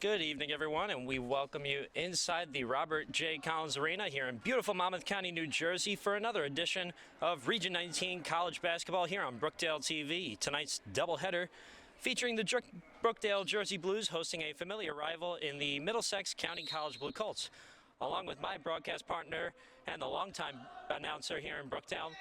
Good evening, everyone, and we welcome you inside the Robert J. Collins Arena here in beautiful Monmouth County, New Jersey for another edition of Region 19 College Basketball here on Brookdale TV. Tonight's doubleheader featuring the Brookdale Jersey Blues hosting a familiar rival in the Middlesex County College Blue Colts. Along with my broadcast partner and the longtime announcer here in Brookdale,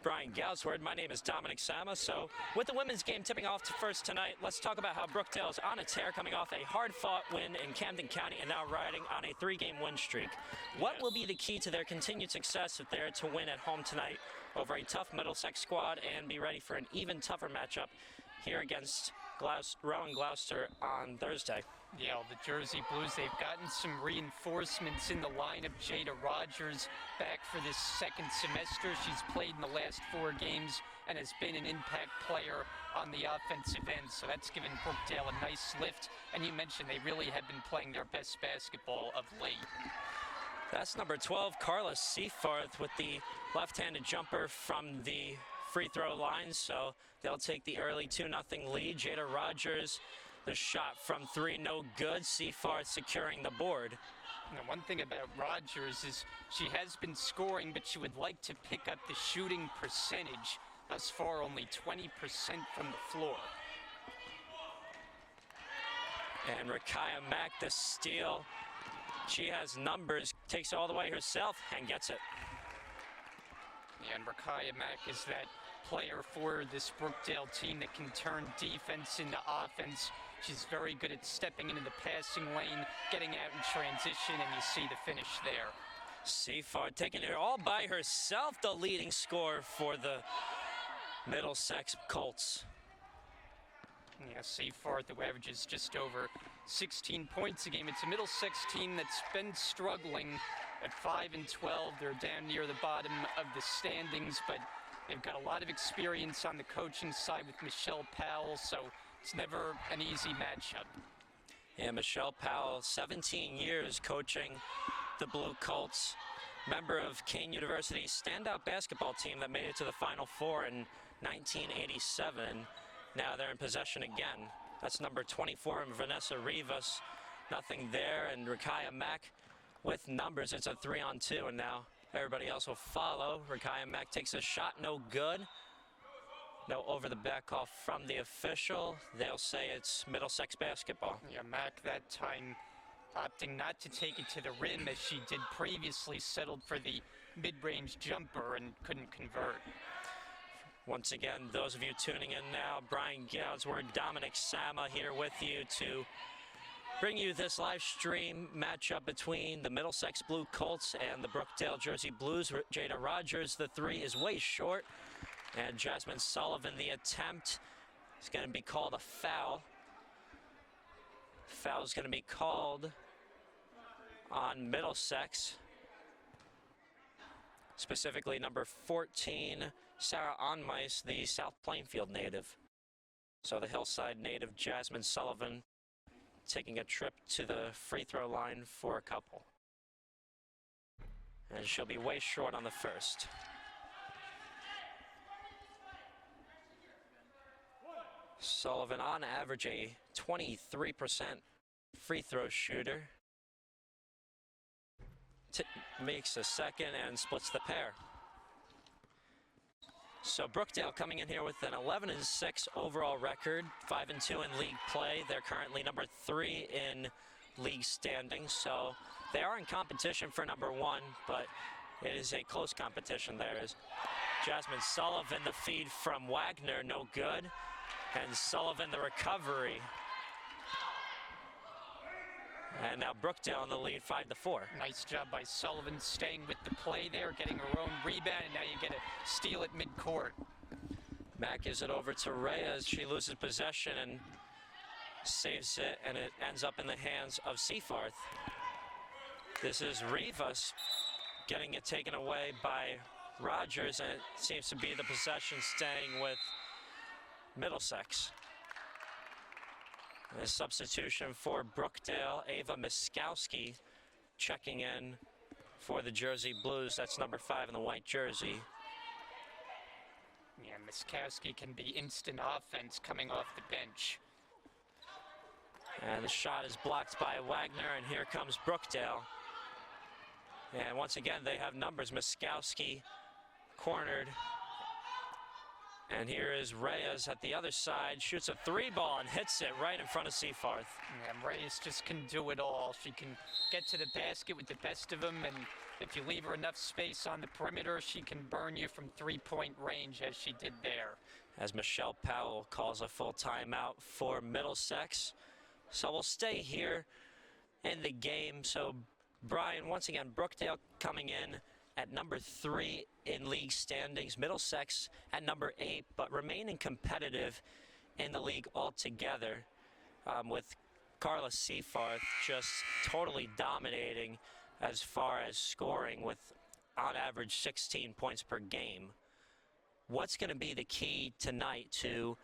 Brian Goudsword. My name is Dominic Sama. So with the women's game tipping off first tonight, let's talk about how Brookdale is on a tear, coming off a hard-fought win in Camden County and now riding on a 3-game win streak. What will be the key to their continued success if they're to win at home tonight over a tough Middlesex squad and be ready for an even tougher matchup here against Rowan Gloucester on Thursday? Yeah, the Jersey Blues, they've gotten some reinforcements in the lineup. Jada Rogers back for this second semester. She's played in the last 4 games and has been an impact player on the offensive end. So that's given Brookdale a nice lift. And you mentioned they really have been playing their best basketball of late. That's number 12, Carla Seafarth, with the left-handed jumper from the free throw line. So they'll take the early 2-0 lead. Jada Rogers, the shot from 3, no good. Seafarth securing the board. Now, one thing about Rogers is she has been scoring, but she would like to pick up the shooting percentage. Thus far, only 20% from the floor. And Rakaya Mack, the steal. She has numbers, takes it all the way herself and gets it. And Rakaya Mack is that player for this Brookdale team that can turn defense into offense. She's very good at stepping into the passing lane, getting out in transition, and you see the finish there. Seafarth taking it all by herself, the leading scorer for the Middlesex Colts. Yeah, Seafarth, who averages just over 16 points a game. It's a Middlesex team that's been struggling at 5-12. They're down near the bottom of the standings, but they've got a lot of experience on the coaching side with Michelle Powell, so it's never an easy matchup. Yeah, Michelle Powell, 17 years coaching the Blue Colts, member of Kean University's standout basketball team that made it to the Final Four in 1987. Now they're in possession again. That's number 24, Vanessa Rivas. Nothing there, and Rakaya Mack with numbers. It's a 3-on-2, and now everybody else will follow. Rakaya Mack takes a shot, no good. No over the back call from the official. They'll say it's Middlesex basketball. Yeah, Mack that time opting not to take it to the rim as she did previously, settled for the mid-range jumper and couldn't convert. Once again, those of you tuning in now, Brian Goudsword, Dominic Sama here with you to bring you this live stream matchup between the Middlesex Blue Colts and the Brookdale Jersey Blues. Jada Rogers, the 3 is way short. And Jasmine Sullivan, the attempt is going to be called a foul. Foul is going to be called on Middlesex. Specifically number 14, Sarah Onmeis, the South Plainfield native. So the Hillside native Jasmine Sullivan taking a trip to the free throw line for a couple. And she'll be way short on the first. Sullivan, on average, a 23% free throw shooter. Makes a second and splits the pair. So Brookdale coming in here with an 11-6 overall record, 5-2 in league play. They're currently number 3 in league standings, so they are in competition for number 1, but it is a close competition. There is Jasmine Sullivan, the feed from Wagner, no good. And Sullivan, the recovery. And now Brookdale in the lead, 5-4. Nice job by Sullivan staying with the play there, getting her own rebound, and now you get a steal at midcourt. Mack gives it over to Reyes. She loses possession and saves it, and it ends up in the hands of Seafarth. This is Rivas getting it taken away by Rogers, and it seems to be the possession staying with Middlesex. A substitution for Brookdale, Ava Miskowski checking in for the Jersey Blues. That's number 5 in the white jersey. Miskowski can be instant offense coming off the bench. And the shot is blocked by Wagner, and here comes Brookdale. And once again, they have numbers. Miskowski cornered. And here is Reyes at the other side, shoots a three ball and hits it right in front of Seaforth. Yeah, Reyes just can do it all. She can get to the basket with the best of them, and if you leave her enough space on the perimeter, she can burn you from three-point range as she did there. As Michelle Powell calls a full timeout for Middlesex. So we'll stay here in the game. So Brian, once again, Brookdale coming in at number 3 in league standings, Middlesex at number 8, but remaining competitive in the league altogether, with Carla Seaforth just totally dominating as far as scoring with on average 16 points per game. What's going to be the key tonight to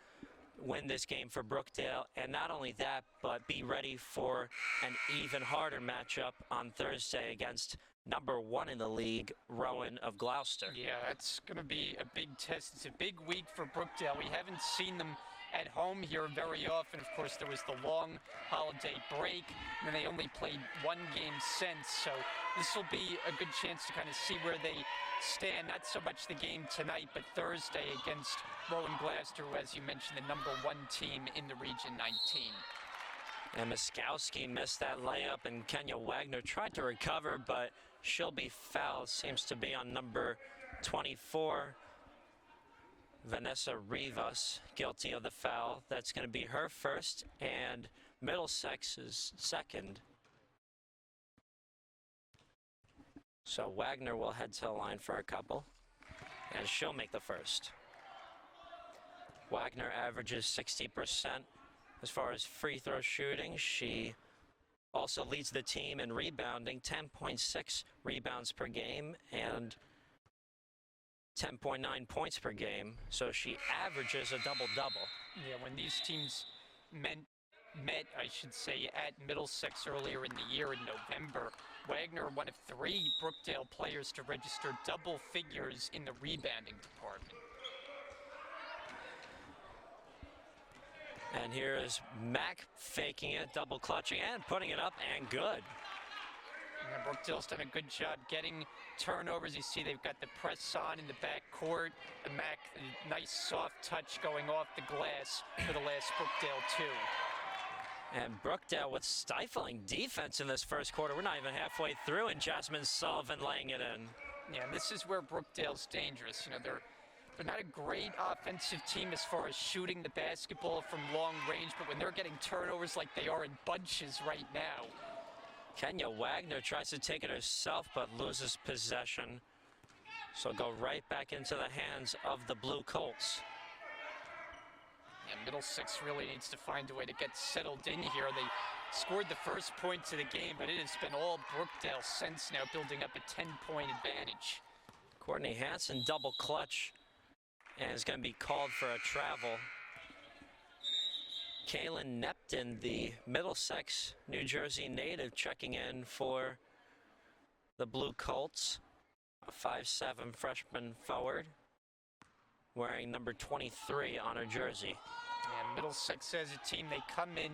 win this game for Brookdale, and not only that, but be ready for an even harder matchup on Thursday against number 1 in the league, Rowan of Gloucester? Yeah, that's going to be a big test. It's a big week for Brookdale. We haven't seen them at home here very often. Of course, there was the long holiday break, and they only played one game since. So this will be a good chance to kind of see where they stand. Not so much the game tonight, but Thursday against Rowan Gloucester, who, as you mentioned, the number 1 team in the Region 19. And Miskowski missed that layup, and Kenya Wagner tried to recover, but she'll be fouled. Seems to be on number 24, Vanessa Rivas, guilty of the foul. That's going to be her first, and Middlesex's second. So Wagner will head to the line for a couple, and she'll make the first. Wagner averages 60% as far as free throw shooting. She also leads the team in rebounding, 10.6 rebounds per game and 10.9 points per game. So she averages a double-double. Yeah, when these teams met, I should say, at Middlesex earlier in the year in November, Wagner, one of 3 Brookdale players to register double figures in the rebounding department. And here is Mack faking it, double clutching, and putting it up, and good. Yeah, Brookdale's done a good job getting turnovers. You see they've got the press on in the back court. The Mack, a nice soft touch going off the glass for the last Brookdale 2. And Brookdale with stifling defense in this first quarter. We're not even halfway through, and Jasmine Sullivan laying it in. Yeah, and this is where Brookdale's dangerous. You know, they're not a great offensive team as far as shooting the basketball from long range, but when they're getting turnovers like they are in bunches right now. Kenya Wagner tries to take it herself, but loses possession. So go right back into the hands of the Blue Colts. Yeah, Middlesex really needs to find a way to get settled in here. They scored the first points of the game, but it has been all Brookdale since now, building up a 10-point advantage. Courtney Hansen double clutch, and is going to be called for a travel. Kaylin Nepton, the Middlesex, New Jersey native, checking in for the Blue Colts. A 5'7" freshman forward, wearing number 23 on her jersey. And Middlesex as a team, they come in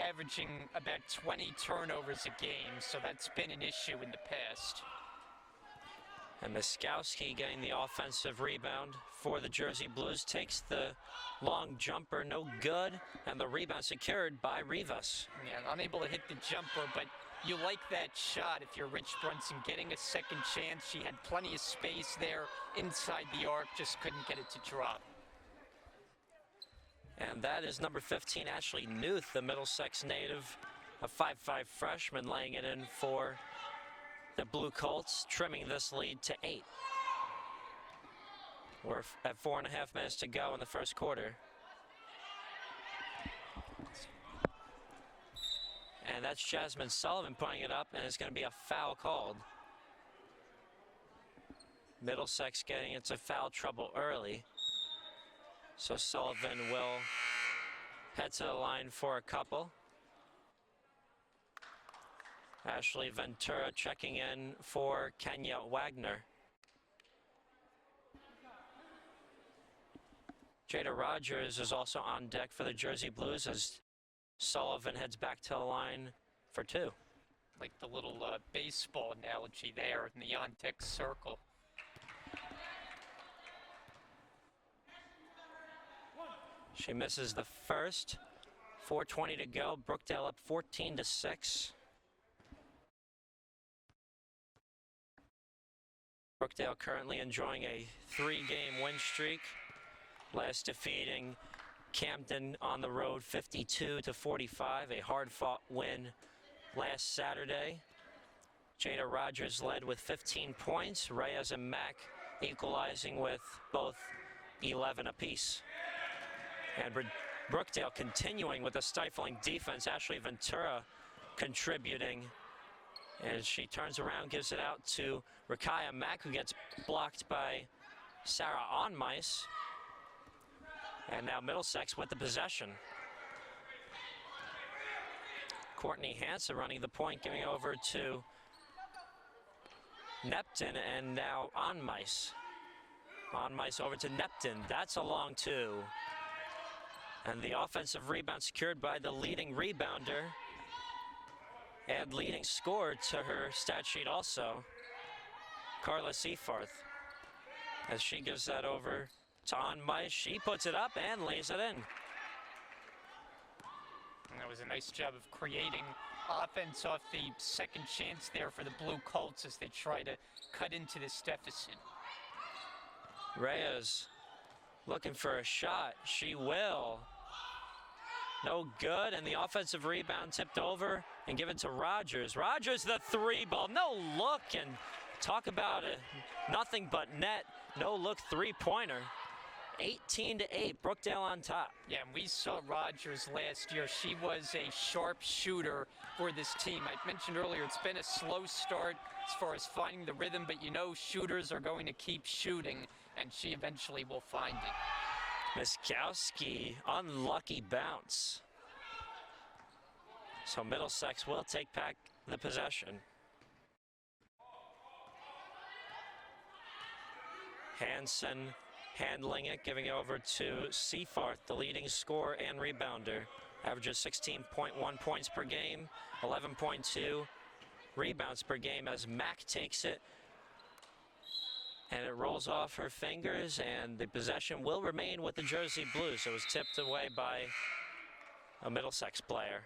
averaging about 20 turnovers a game, so that's been an issue in the past. And Miskowski getting the offensive rebound for the Jersey Blues, takes the long jumper, no good, and the rebound secured by Rivas. Yeah, unable to hit the jumper, but you like that shot if you're Rich Brunson, getting a second chance. She had plenty of space there inside the arc, just couldn't get it to drop. And that is number 15, Ashley Newth, the Middlesex native, a 5'5" freshman, laying it in for the Blue Colts, trimming this lead to 8. We're at 4.5 minutes to go in the first quarter. And that's Jasmine Sullivan putting it up, and it's going to be a foul called. Middlesex getting into foul trouble early. So Sullivan will head to the line for a couple. Ashley Ventura checking in for Kenya Wagner. Jada Rogers is also on deck for the Jersey Blues, as Sullivan heads back to the line for two. Like the little baseball analogy there in the on-deck circle. She misses the first. 4:20 to go. Brookdale up 14-6. Brookdale currently enjoying a 3-game win streak. Last defeating Camden on the road 52-45. A hard-fought win last Saturday. Jada Rogers led with 15 points. Reyes and Mack equalizing with both 11 apiece. And Brookdale continuing with a stifling defense. Ashley Ventura contributing. As she turns around, gives it out to Rakaya Mack, who gets blocked by Sarah Onmeis. And now Middlesex with the possession. Courtney Hansen running the point, giving over to Neptune, and now Onmeis. Onmeis over to Neptune. That's a long two. And the offensive rebound secured by the leading rebounder and leading scorer to her stat sheet also, Carla Seaforth. As she gives that over to Onmeis, she puts it up and lays it in. And that was a nice job of creating offense off the second chance there for the Blue Colts as they try to cut into this deficit. Reyes looking for a shot. She will. No good, and the offensive rebound tipped over and given to Rogers. Rogers, the three ball, no look, and talk about it. Nothing but net, no look three-pointer. 18-8, Brookdale on top. Yeah, and we saw Rogers last year. She was a sharp shooter for this team. I mentioned earlier it's been a slow start as far as finding the rhythm, but you know shooters are going to keep shooting, and she eventually will find it. Miskowski, unlucky bounce. So Middlesex will take back the possession. Hansen handling it, giving it over to Seaforth, the leading scorer and rebounder. Averages 16.1 points per game, 11.2 rebounds per game as Mack takes it. And it rolls off her fingers, and the possession will remain with the Jersey Blues. It was tipped away by a Middlesex player.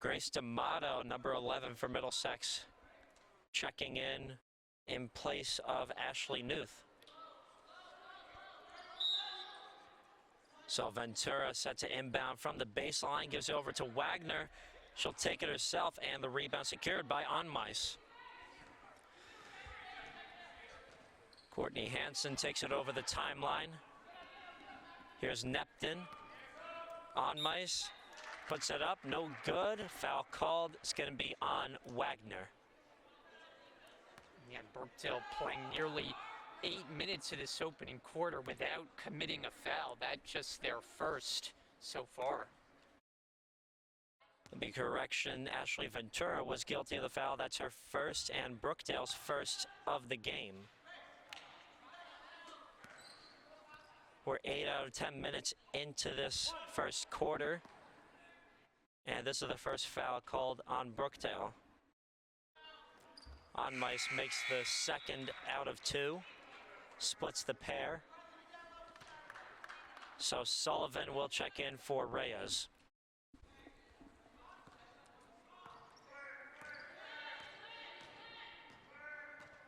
Grace D'Amato, number 11 for Middlesex, checking in place of Ashley Newth. So Ventura set to inbound from the baseline, gives it over to Wagner. She'll take it herself, and the rebound secured by Onmeis. Courtney Hansen takes it over the timeline. Here's Neptune. Onmeis puts it up, no good. Foul called. It's going to be on Wagner. Yeah, Brookdale playing nearly 8 minutes of this opening quarter without committing a foul. That's just their first so far. The big correction, Ashley Ventura was guilty of the foul. That's her first and Brookdale's first of the game. We're 8 out of 10 minutes into this first quarter. And this is the first foul called on Brookdale. Onmeis makes the second out of 2. Splits the pair. So Sullivan will check in for Reyes.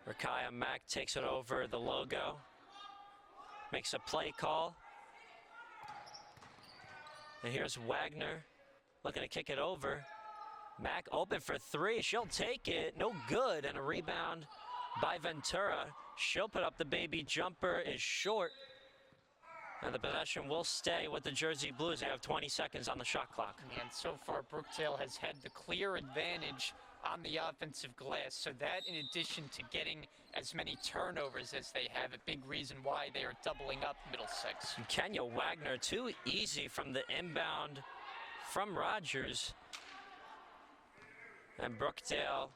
Rakaya Mack takes it over the logo. Makes a play call. And here's Wagner looking to kick it over. Mack open for 3. She'll take it. No good. And a rebound by Ventura. She'll put up the baby jumper. Is short. And the possession will stay with the Jersey Blues. They have 20 seconds on the shot clock. And so far, Brookdale has had the clear advantage on the offensive glass. So that, in addition to getting as many turnovers as they have, a big reason why they are doubling up Middlesex. And Kenya Wagner, too easy from the inbound from Rogers. And Brookdale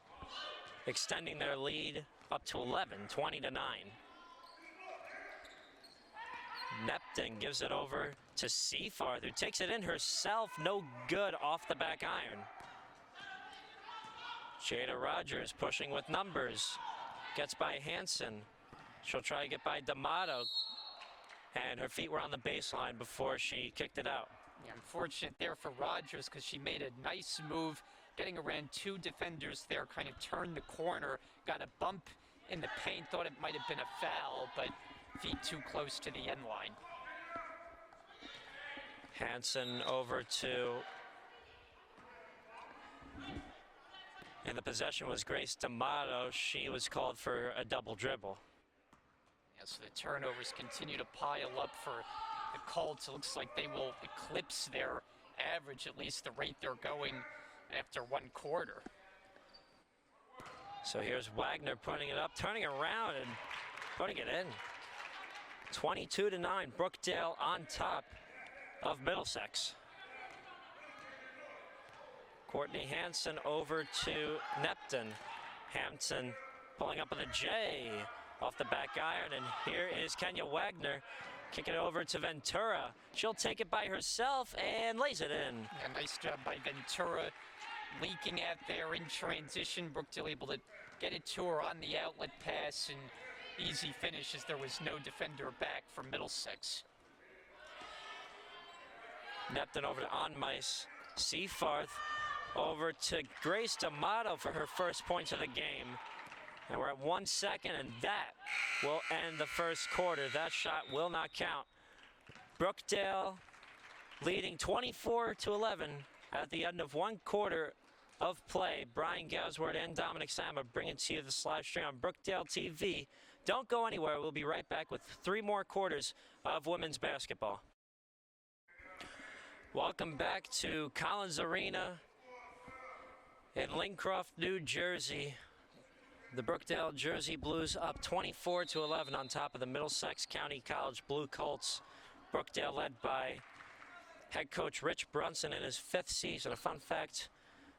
extending their lead up to 11, 20-9. Neptune gives it over to Seafarth, who takes it in herself. No good off the back iron. Jada Rogers pushing with numbers. Gets by Hansen. She'll try to get by D'Amato. And her feet were on the baseline before she kicked it out. Yeah, unfortunate there for Rogers because she made a nice move, getting around two defenders there, kind of turned the corner, got a bump in the paint, thought it might have been a foul, but feet too close to the end line. Hansen over to, and the possession was Grace D'Amato. She was called for a double dribble. Yeah, so the turnovers continue to pile up for the Colts. It looks like they will eclipse their average, at least the rate they're going after one quarter. So here's Wagner putting it up, turning around and putting it in. 22-9, Brookdale on top of Middlesex. Courtney Hansen over to Neptune. Hampton pulling up with a J off the back iron, and here is Kenya Wagner. Kick it over to Ventura. She'll take it by herself and lays it in. Yeah, nice job by Ventura, leaking out there in transition. Brookdale able to get it to her on the outlet pass, and easy finish as there was no defender back from Middlesex. Neptune over to Onmice. Seafarth over to Grace D'Amato for her first points of the game. And we're at 1 second, and that will end the first quarter. That shot will not count. Brookdale leading 24-11 at the end of one quarter of play. Brian Gausward and Dominic Sama bringing to you the live stream on Brookdale TV. Don't go anywhere. We'll be right back with 3 more quarters of women's basketball. Welcome back to Collins Arena in Lincroft, New Jersey. The Brookdale Jersey Blues up 24-11 on top of the Middlesex County College Blue Colts. Brookdale led by head coach Rich Brunson in his 5th season. A fun fact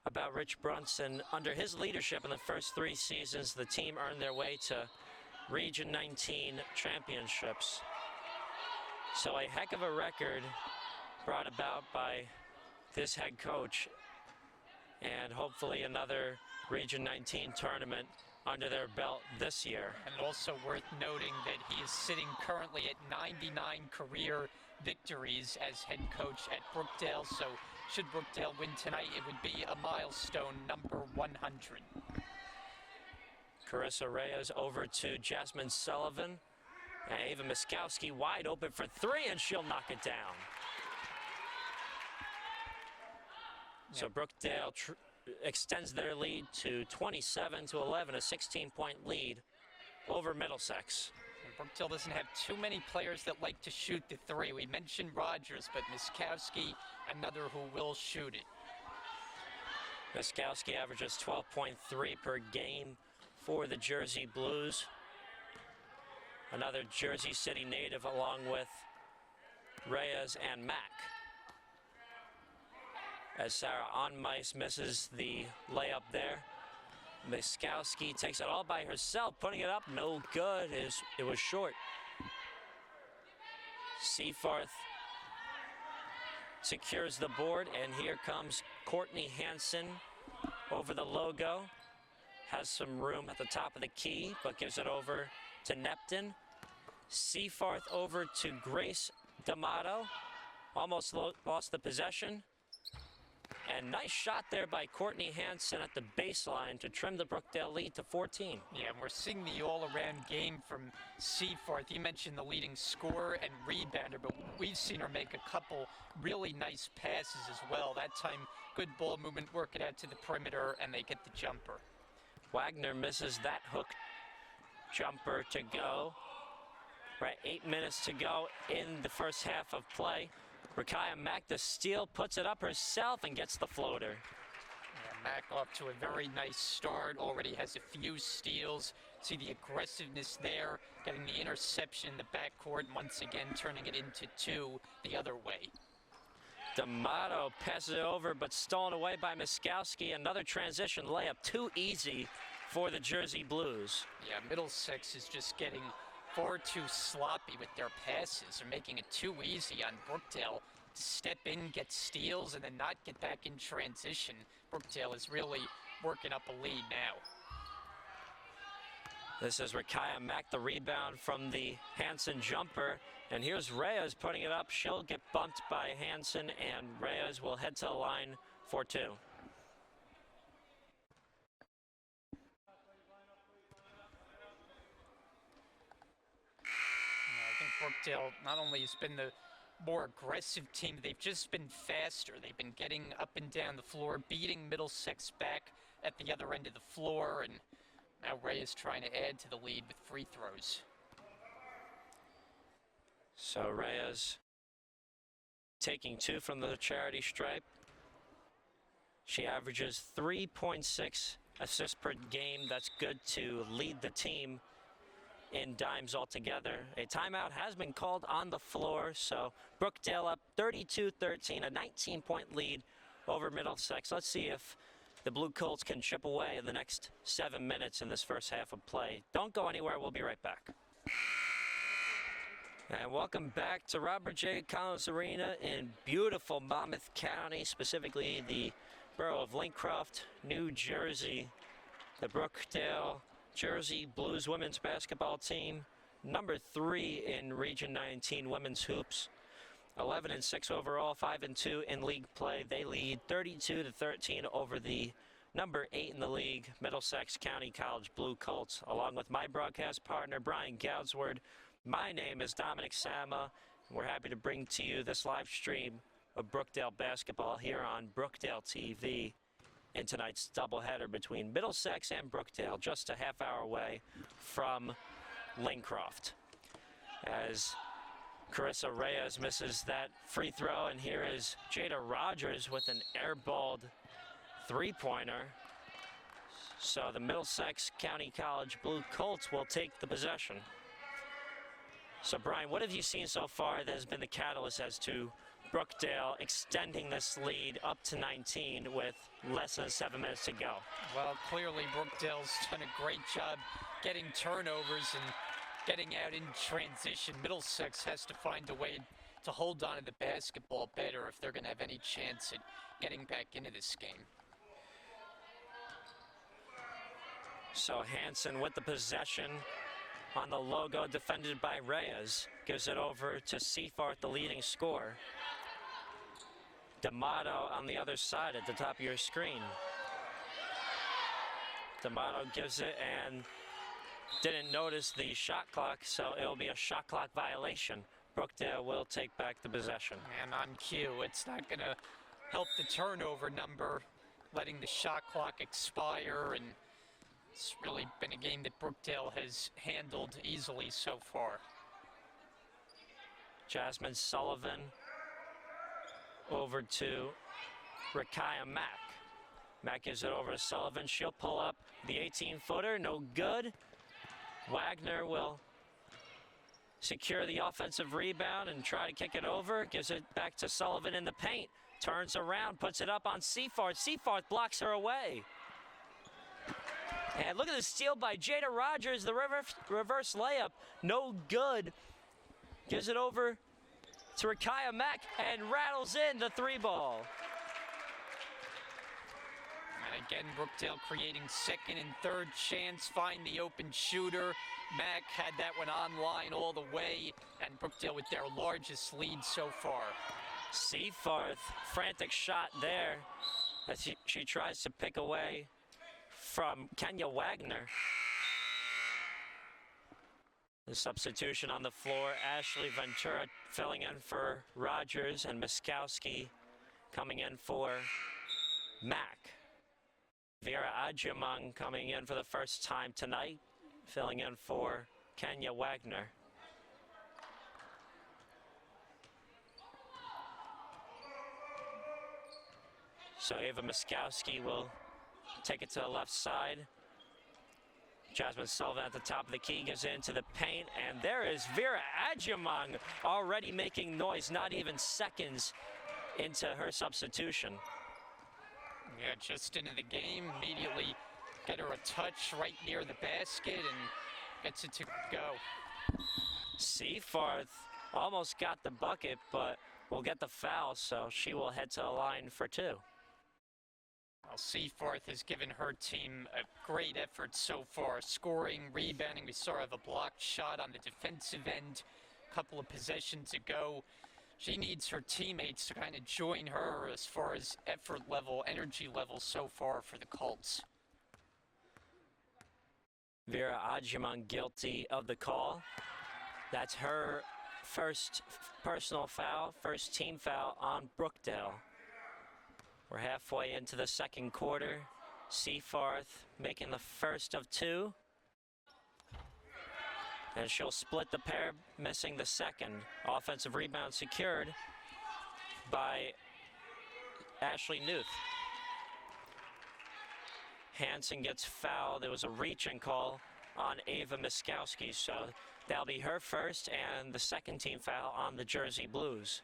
about Rich Brunson, under his leadership in the first 3 seasons, the team earned their way to Region 19 championships. So a heck of a record brought about by this head coach, and hopefully another Region 19 tournament under their belt this year. And also worth noting that he is sitting currently at 99 career victories as head coach at Brookdale. So should Brookdale win tonight, it would be a milestone number 100. Carissa Reyes over to Jasmine Sullivan. And Ava Miskowski wide open for 3, and she'll knock it down. So Brookdale extends their lead to 27-11, a 16-point lead over Middlesex. And Brookdale doesn't have too many players that like to shoot the 3. We mentioned Rogers, but Miskowski, another who will shoot it. Miskowski averages 12.3 per game for the Jersey Blues. Another Jersey City native along with Reyes and Mack. As Sarah Onmice misses the layup there. Miskowski takes it all by herself, putting it up, no good. It was short. Seafarth secures the board, and here comes Courtney Hansen over the logo. Has some room at the top of the key, but gives it over to Neptune. Seafarth over to Grace D'Amato. Almost lost the possession. And nice shot there by Courtney Hansen at the baseline to trim the Brookdale lead to 14. Yeah, and we're seeing the all-around game from Seafarth. You mentioned the leading scorer and rebounder, but we've seen her make a couple really nice passes as well. That time, good ball movement, work it out to the perimeter, and they get the jumper. Wagner misses that hook jumper to go. Right, 8 minutes to go in the first half of play. Rakaya Mack, the steal, puts it up herself and gets the floater. Yeah, Mack off to a very nice start, already has a few steals. See the aggressiveness there, getting the interception in the backcourt, once again turning it into 2 the other way. D'Amato passes it over, but stolen away by Miskowski. Another transition layup, too easy for the Jersey Blues. Yeah, Middlesex is just getting far too sloppy with their passes. They're making it too easy on Brookdale to step in, get steals, and then not get back in transition. Brookdale is really working up a lead now. This is Rakaya Mack, the rebound from the Hansen jumper. And here's Reyes putting it up. She'll get bumped by Hansen, and Reyes will head to the line for two. I think Brookdale not only has been the more aggressive team, they've just been faster. They've been getting up and down the floor, beating Middlesex back at the other end of the floor, and now Reyes trying to add to the lead with free throws. So Reyes taking two from the charity stripe. She averages 3.6 assists per game. That's good to lead the team in dimes altogether. A timeout has been called on the floor, so Brookdale up 32-13, a 19-point lead over Middlesex. Let's see if the Blue Colts can chip away in the next 7 minutes in this first half of play. Don't go anywhere. We'll be right back. And welcome back to Robert J. Collins Arena in beautiful Monmouth County, specifically the borough of Lincroft, New Jersey. The Brookdale Jersey Blues women's basketball team, number 3 in Region 19 women's hoops. 11-6 overall, 5-2 in league play. They lead 32-13 over the number 8 in the league, Middlesex County College Blue Colts. Along with my broadcast partner, Brian Goudsward, my name is Dominic Sama, and we're happy to bring to you this live stream of Brookdale basketball here on Brookdale TV in tonight's doubleheader between Middlesex and Brookdale, just a half hour away from Lincroft. As Carissa Reyes misses that free throw, and here is Jada Rogers with an airballed three-pointer. So the Middlesex County College Blue Colts will take the possession. So Brian, what have you seen so far that has been the catalyst as to Brookdale extending this lead up to 19 with less than 7 minutes to go? Well, clearly Brookdale's done a great job getting turnovers and getting out in transition. Middlesex has to find a way to hold on to the basketball better if they're going to have any chance at getting back into this game. So Hansen with the possession on the logo, defended by Reyes. Gives it over to Seaforth, the leading scorer. D'Amato on the other side at the top of your screen. D'Amato gives it and didn't notice the shot clock, so it'll be a shot clock violation. Brookdale will take back the possession. And on cue, it's not going to help the turnover number, letting the shot clock expire, and it's really been a game that Brookdale has handled easily so far. Jasmine Sullivan over to Rakaya Mack. Mack gives it over to Sullivan. She'll pull up the 18-footer. No good. Wagner will secure the offensive rebound and try to kick it over. Gives it back to Sullivan in the paint. Turns around, puts it up on Seaforth. Seaforth blocks her away. And look at the steal by Jada Rogers. The reverse layup, no good. Gives it over to Rakaya Mack and rattles in the three ball. And again, Brookdale creating second and third chance, find the open shooter. Mack had that one online all the way, and Brookdale with their largest lead so far. Seaforth, frantic shot there as she tries to pick away from Kenya Wagner. The substitution on the floor, Ashley Ventura filling in for Rogers, and Miskowski coming in for Mack. Vera Adjumang coming in for the first time tonight, filling in for Kenya Wagner. So Ava Miskowski will take it to the left side. Jasmine Sullivan at the top of the key gives it into the paint, and there is Vera Adjumang already making noise, not even seconds into her substitution. Yeah, just into the game, immediately get her a touch right near the basket and gets it to go. Seaforth almost got the bucket, but will get the foul, so she will head to the line for two. Well, Seaforth has given her team a great effort so far, scoring, rebounding. We saw her have a blocked shot on the defensive end a couple of possessions ago. She needs her teammates to kind of join her as far as effort level, energy level so far for the Colts. Vera Adjumang guilty of the call. That's her first personal foul, first team foul on Brookdale. We're halfway into the second quarter. Seaforth making the first of two. And she'll split the pair, missing the second. Offensive rebound secured by Ashley Newth. Hansen gets fouled. There was a reach-in call on Ava Miskowski, so that'll be her first and the second team foul on the Jersey Blues.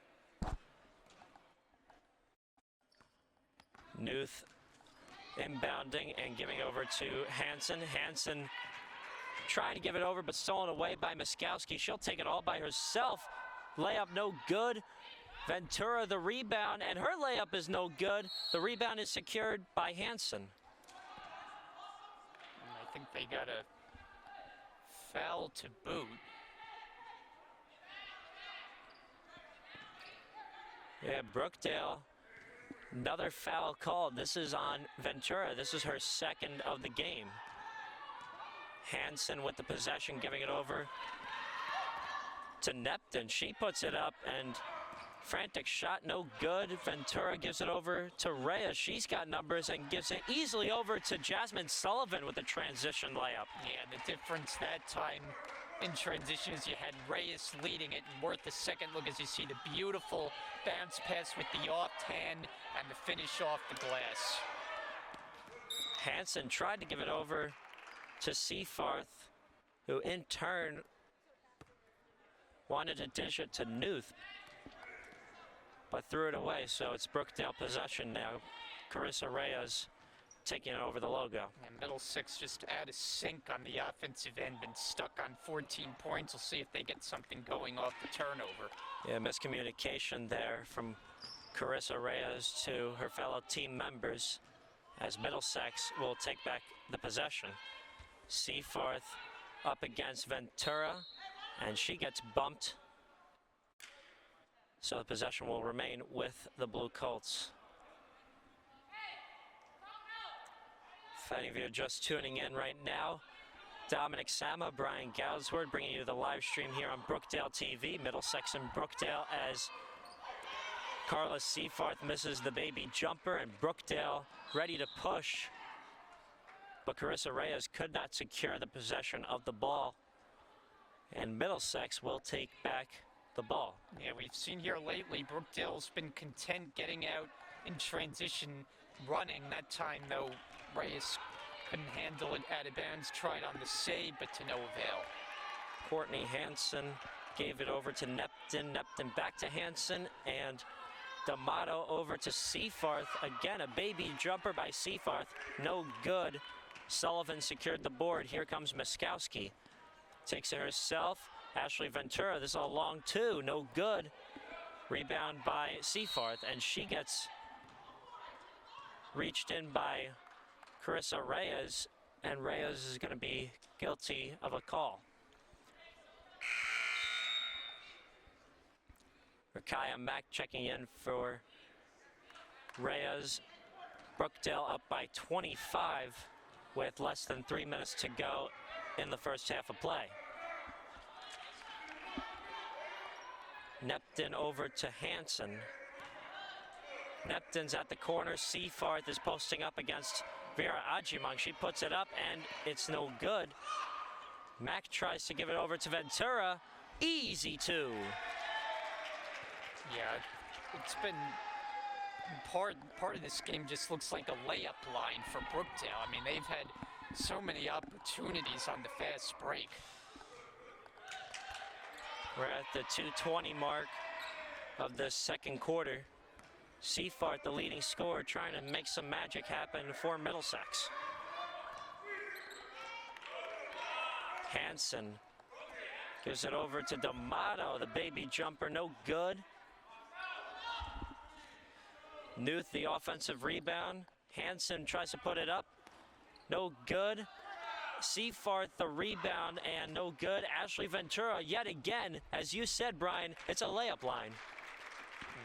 Newth inbounding and giving over to Hansen. Hansen trying to give it over, but stolen away by Miskowski. She'll take it all by herself. Layup no good. Ventura the rebound, and her layup is no good. The rebound is secured by Hansen. I think they got a foul to boot. Yeah, Brookdale, another foul called. This is on Ventura. This is her second of the game. Hansen with the possession, giving it over to Neptune. She puts it up, and frantic shot, no good. Ventura gives it over to Reyes. She's got numbers and gives it easily over to Jasmine Sullivan with a transition layup. Yeah, the difference that time in transition is you had Reyes leading it, and worth a second look as you see the beautiful bounce pass with the off-hand and the finish off the glass. Hansen tried to give it over to Seaforth, who in turn wanted to dish it to Newth, but threw it away, so it's Brookdale possession now. Carissa Reyes taking it over the logo. And Middlesex just out of sync on the offensive end, been stuck on 14 points. We'll see if they get something going off the turnover. Yeah, miscommunication there from Carissa Reyes to her fellow team members, as Middlesex will take back the possession. Seaforth up against Ventura, and she gets bumped. So the possession will remain with the Blue Colts. If any of you are just tuning in right now, Dominic Sama, Brian Goudsward bringing you the live stream here on Brookdale TV, Middlesex and Brookdale, as Carla Seaforth misses the baby jumper, and Brookdale ready to push. But Carissa Reyes could not secure the possession of the ball, and Middlesex will take back the ball. Yeah, we've seen here lately, Brookdale's been content getting out in transition, running. That time, though, Reyes couldn't handle it out of bounds, tried on the save, but to no avail. Courtney Hansen gave it over to Neptune. Neptune back to Hansen, and D'Amato over to Seaforth. Again, a baby jumper by Seaforth, no good. Sullivan secured the board. Here comes Miskowski. Takes it herself. Ashley Ventura, this is a long two, no good. Rebound by Seaforth, and she gets reached in by Carissa Reyes, and Reyes is going to be guilty of a call. Rakaya Mack checking in for Reyes. Brookdale up by 25 with less than 3 minutes to go in the first half of play. Neptune over to Hansen. Neptune's at the corner. Seaforth is posting up against Vera Adjumang. She puts it up, and it's no good. Mack tries to give it over to Ventura. Easy two. Yeah, it's been part of this game just looks like a layup line for Brookdale. I mean, they've had so many opportunities on the fast break. We're at the 2:20 mark of the second quarter. Seaforth, the leading scorer, trying to make some magic happen for Middlesex. Hansen Gives it over to D'Amato, the baby jumper, no good. Newth, the offensive rebound. Hansen tries to put it up, no good. Seafarth, the rebound, and no good. Ashley Ventura, yet again, as you said, Brian, it's a layup line.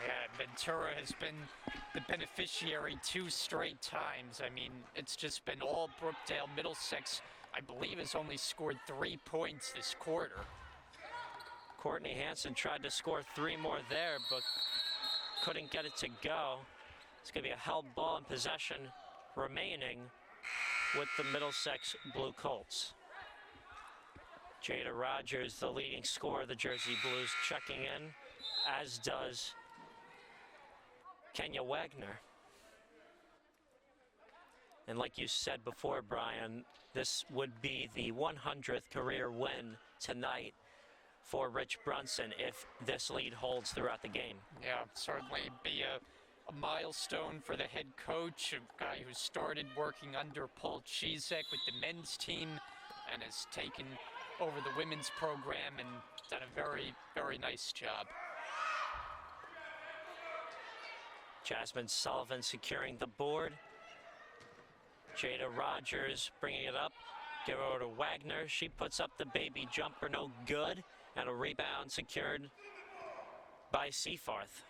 Yeah, Ventura has been the beneficiary 2 straight times. I mean, it's just been all Brookdale. Middlesex, I believe, has only scored 3 points this quarter. Courtney Hansen tried to score 3 more there, but couldn't get it to go. It's going to be a held ball in possession remaining with the Middlesex Blue Colts. Jada Rogers, the leading scorer of the Jersey Blues, checking in, as does Kenya Wagner. And like you said before, Brian, this would be the 100th career win tonight for Rich Brunson if this lead holds throughout the game. Yeah, certainly be a milestone for the head coach, a guy who started working under Paul Chizek with the men's team and has taken over the women's program and done a very, very nice job. Jasmine Sullivan securing the board. Jada Rogers bringing it up. Give it over to Wagner. She puts up the baby jumper, no good. And a rebound secured by Seafarth.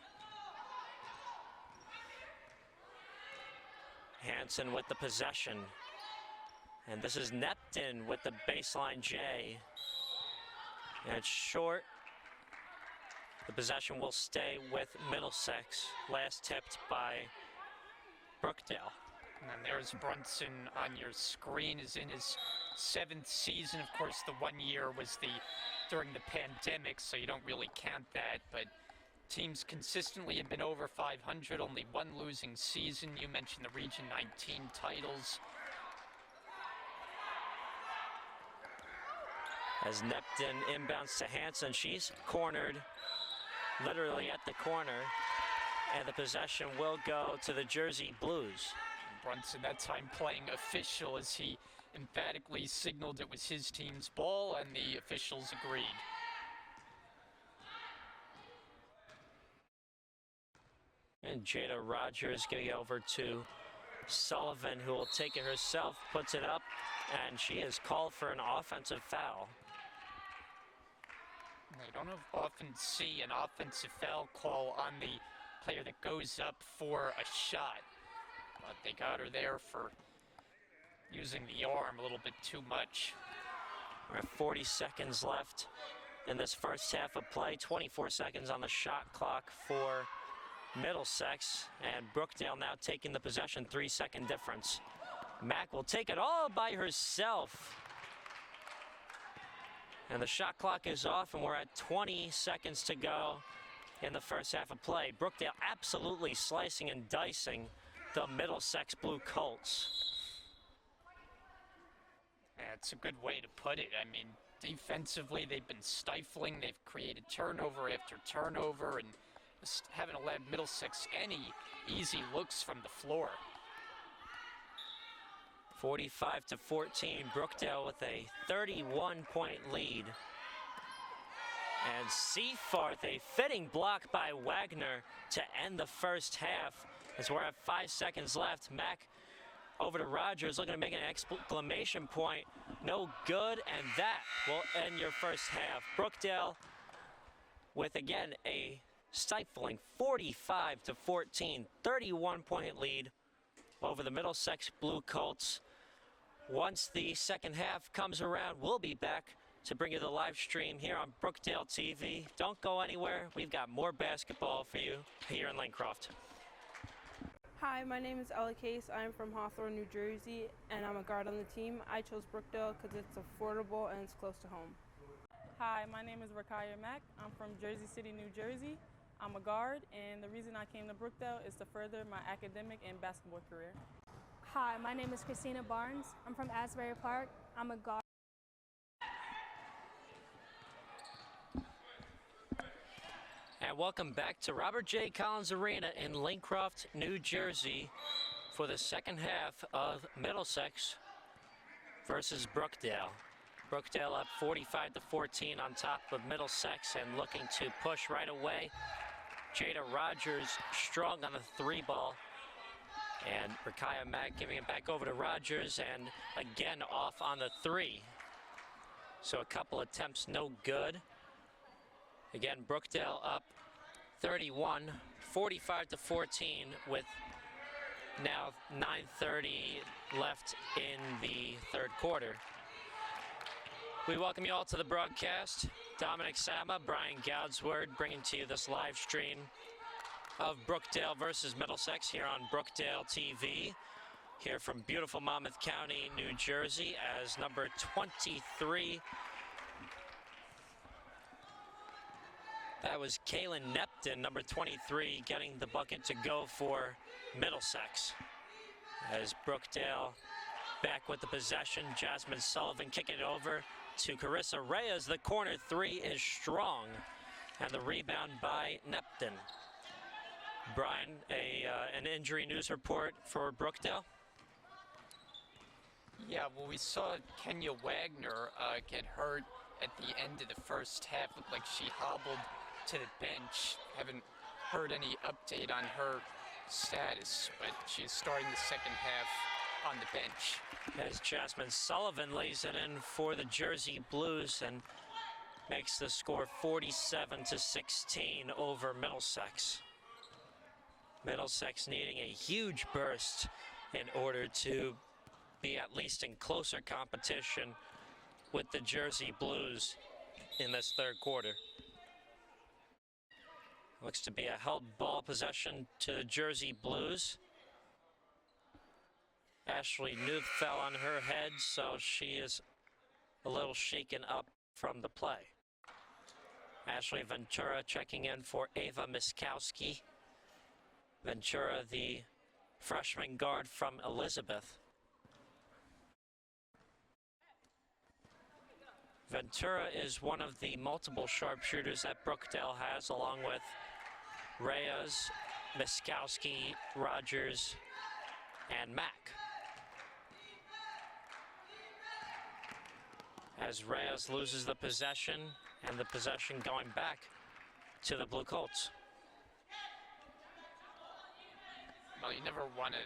Hansen with the possession. And this is Neptune with the baseline J. And it's short. The possession will stay with Middlesex. Last tipped by Brookdale. And then there's Brunson on your screen, is in his 7th season. Of course, the 1 year was during the pandemic, so you don't really count that, but teams consistently have been over 500, only 1 losing season. You mentioned the Region 19 titles. As Neptune inbounds to Hansen, she's cornered literally at the corner, and the possession will go to the Jersey Blues. Brunson that time playing official as he emphatically signaled it was his team's ball, and the officials agreed. And Jada Rogers getting over to Sullivan, who will take it herself, puts it up, and she is called for an offensive foul. I don't often see an offensive foul call on the player that goes up for a shot, but they got her there for using the arm a little bit too much. We're at 40 seconds left in this first half of play. 24 seconds on the shot clock for Middlesex, and Brookdale now taking the possession. 3-second difference. Mack will take it all by herself. And the shot clock is off, and we're at 20 seconds to go in the first half of play. Brookdale absolutely slicing and dicing the Middlesex Blue Colts. That's a good way to put it. I mean, defensively, they've been stifling. They've created turnover after turnover and just haven't allowed Middlesex any easy looks from the floor. 45-14, Brookdale with a 31-point lead. And Seafarth, a fitting block by Wagner to end the first half. As we're at 5 seconds left, Mack over to Rogers, looking to make an exclamation point. No good, and that will end your first half. Brookdale with, again, a stifling 45-14, 31-point lead over the Middlesex Blue Colts. Once the second half comes around, we'll be back to bring you the live stream here on Brookdale TV. Don't go anywhere. We've got more basketball for you here in Lancroft. Hi, my name is Ella Case. I'm from Hawthorne, New Jersey, and I'm a guard on the team. I chose Brookdale because it's affordable and it's close to home. Hi, my name is Rakaya Mack. I'm from Jersey City, New Jersey. I'm a guard, and the reason I came to Brookdale is to further my academic and basketball career. Hi, my name is Christina Barnes. I'm from Asbury Park. I'm a guard. And welcome back to Robert J. Collins Arena in Lancroft, New Jersey for the second half of Middlesex versus Brookdale. Brookdale up 45-14 on top of Middlesex and looking to push right away. Jada Rogers strong on the three ball. And Rakaya Mack giving it back over to Rogers and again off on the three. So a couple attempts, no good. Again, Brookdale up 31, 45-14 with now 9:30 left in the third quarter. We welcome you all to the broadcast. Dominic Sama, Brian Goudsword bringing to you this live stream of Brookdale versus Middlesex here on Brookdale TV. Here from beautiful Monmouth County, New Jersey, as number 23. That was Kaylin Nepton, number 23, getting the bucket to go for Middlesex. As Brookdale back with the possession, Jasmine Sullivan kicking it over to Carissa Reyes. The corner three is strong, and the rebound by Nepton. Brian, an injury news report for Brookdale? Yeah, well, we saw Kenya Wagner get hurt at the end of the first half. Looked like she hobbled to the bench. Haven't heard any update on her status, but she's starting the second half on the bench. As Jasmine Sullivan lays it in for the Jersey Blues and makes the score 47-16 over Middlesex. Middlesex needing a huge burst in order to be at least in closer competition with the Jersey Blues in this third quarter. Looks to be a held ball possession to the Jersey Blues. Ashley Newth fell on her head, so she is a little shaken up from the play. Ashley Ventura checking in for Ava Miskowski. Ventura, the freshman guard from Elizabeth. Ventura is one of the multiple sharpshooters that Brookdale has, along with Reyes, Miskowski, Rogers, and Mack. As Reyes loses the possession, and the possession going back to the Blue Colts. Well, you never want to